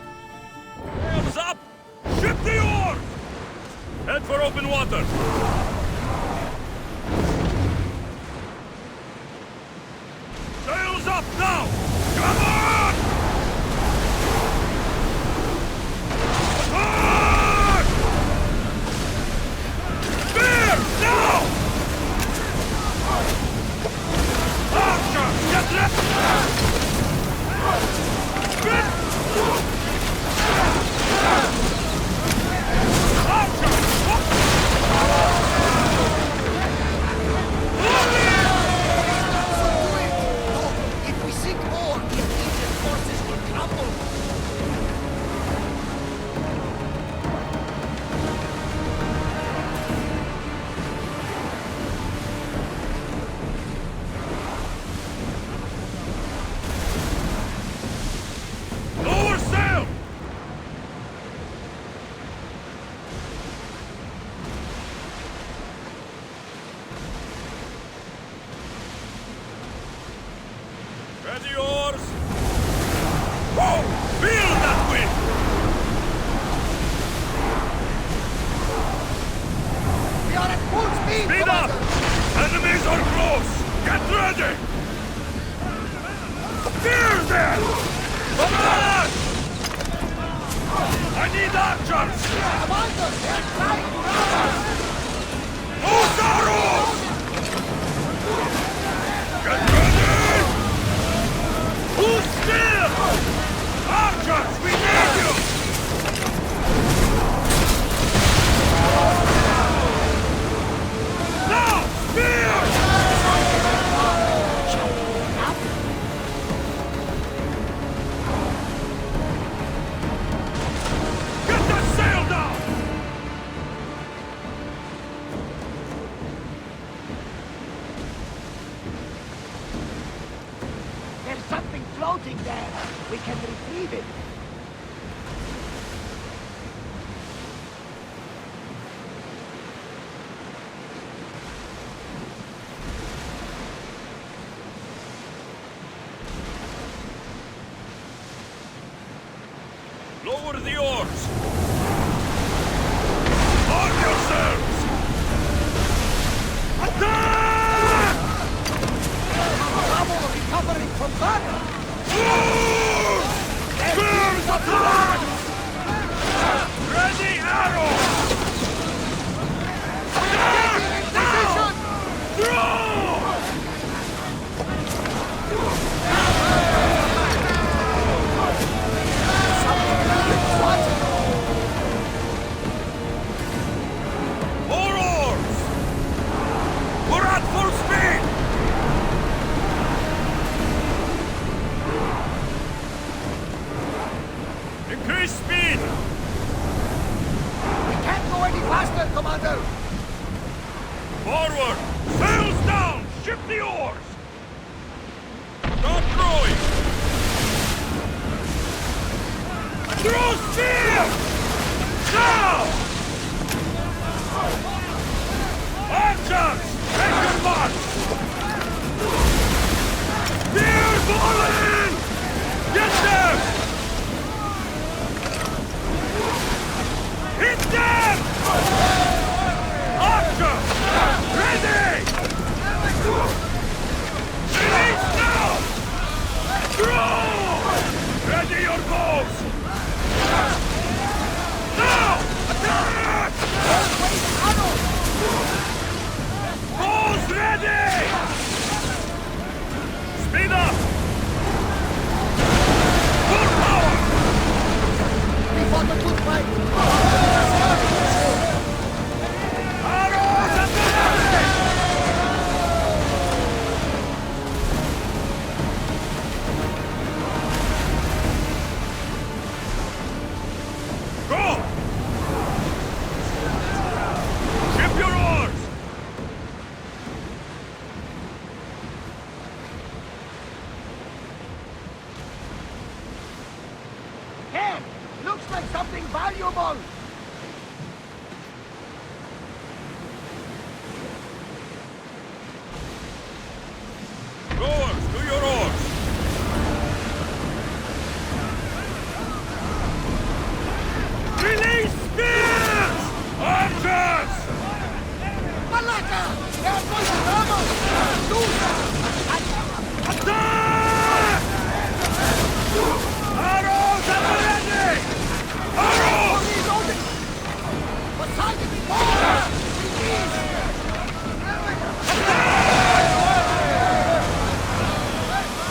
Speaker 1: Sails up! Ship the oars! Head for open water! Sails up now! Come on! Attack! Spear! Now! Archer! Get left! Spear! Archer!
Speaker 8: Archers!
Speaker 3: Commander, they're trying to rob us!
Speaker 8: Who's arrows? Get ready! Who's still? Archers, we need you! Now, spears! Get the sail down!
Speaker 3: There's something floating there. We can retrieve it.
Speaker 8: Lower the oars! Arm yourselves! Attack!
Speaker 3: Bravo, recovering from battle!
Speaker 8: Spears attack! Ready arrow! Down! Throw! More oars! We're at full speed! Increase speed!
Speaker 3: We can't go any faster, Commander!
Speaker 8: Forward! Sails down! Ship the oars! Stop rowing! Throw spear! Now! Archers! Take your march! Spear falling! Get them! Hit them! Archer! Ready! Release now! Throw! Ready your bows! Now! Attack! Bows ready! Speed up! Full power!
Speaker 3: We fought a good fight!
Speaker 8: Arrows at the ready! Go! Ship your oars!
Speaker 3: Hey! Looks like something valuable!
Speaker 8: Rowers, to your oars! Release spears! Archers!
Speaker 3: Malaka! They're going to rob us!
Speaker 8: Attack! Arrows at the ready! Arrows!
Speaker 3: Reloading! Poseidon, forward! Release!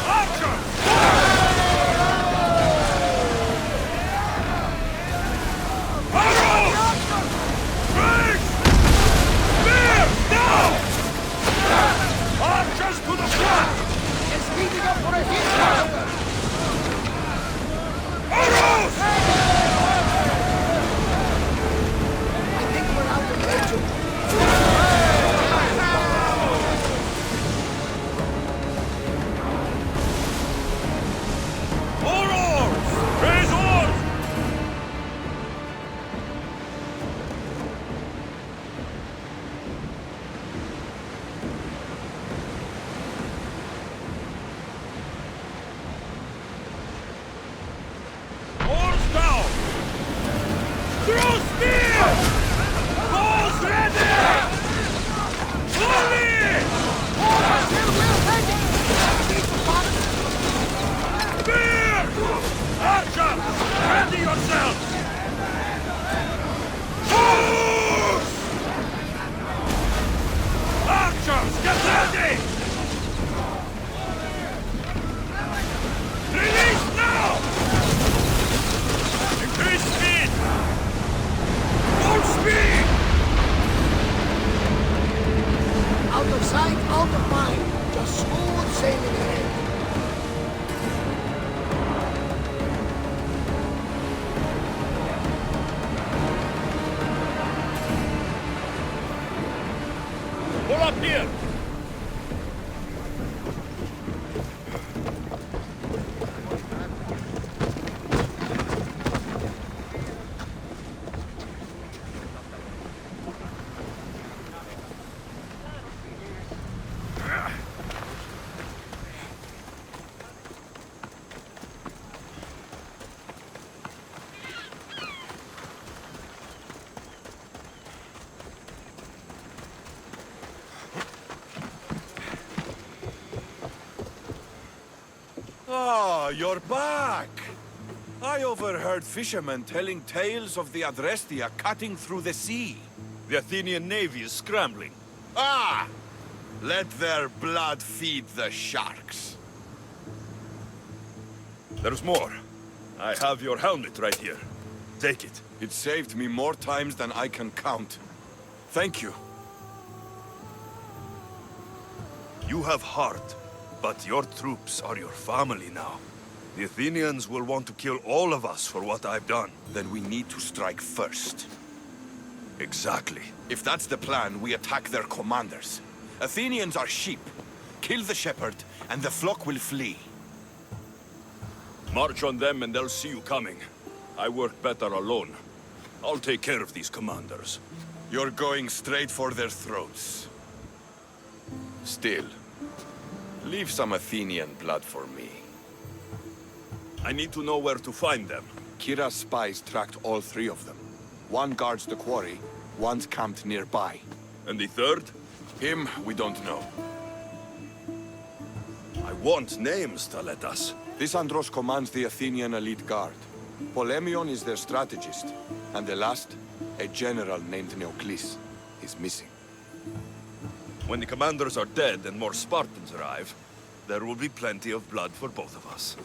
Speaker 8: Archers! Arrows! Strings! Spears! Now! Archers to the front!
Speaker 3: It's speeding up for a hit, Commander!
Speaker 8: Arrows!
Speaker 3: I think we're out of range.
Speaker 8: More oars! Raise oars! Oars down! Throw spears! Bows ready! Fully!
Speaker 3: Here we're heading! Need to find
Speaker 8: Spears! Archers! Ready yourselves! Up here!
Speaker 5: Ah, you're back! I overheard fishermen telling tales of the Adrestia cutting through the sea.
Speaker 1: The Athenian navy is scrambling.
Speaker 5: Ah! Let their blood feed the sharks.
Speaker 1: There's more. I have your helmet right here. Take it.
Speaker 5: It saved me more times than I can count. Thank you.
Speaker 1: You have heart, but your troops are your family now. The Athenians will want to kill all of us for what I've done.
Speaker 5: Then we need to strike first.
Speaker 1: Exactly.
Speaker 5: If that's the plan, we attack their commanders. Athenians are sheep. Kill the shepherd, and the flock will flee.
Speaker 1: March on them and they'll see you coming. I work better alone. I'll take care of these commanders.
Speaker 5: You're going straight for their throats. Still, leave some Athenian blood for me.
Speaker 1: I need to know where to find them.
Speaker 5: Kira's spies tracked all three of them. One guards the quarry, one's camped nearby.
Speaker 1: And the third?
Speaker 5: Him, we don't know.
Speaker 1: I want names, Thaletas.
Speaker 5: This Andros commands the Athenian elite guard. Polemion is their strategist. And the last, a general named Neoclis, is missing.
Speaker 1: When the commanders are dead and more Spartans arrive, there will be plenty of blood for both of us.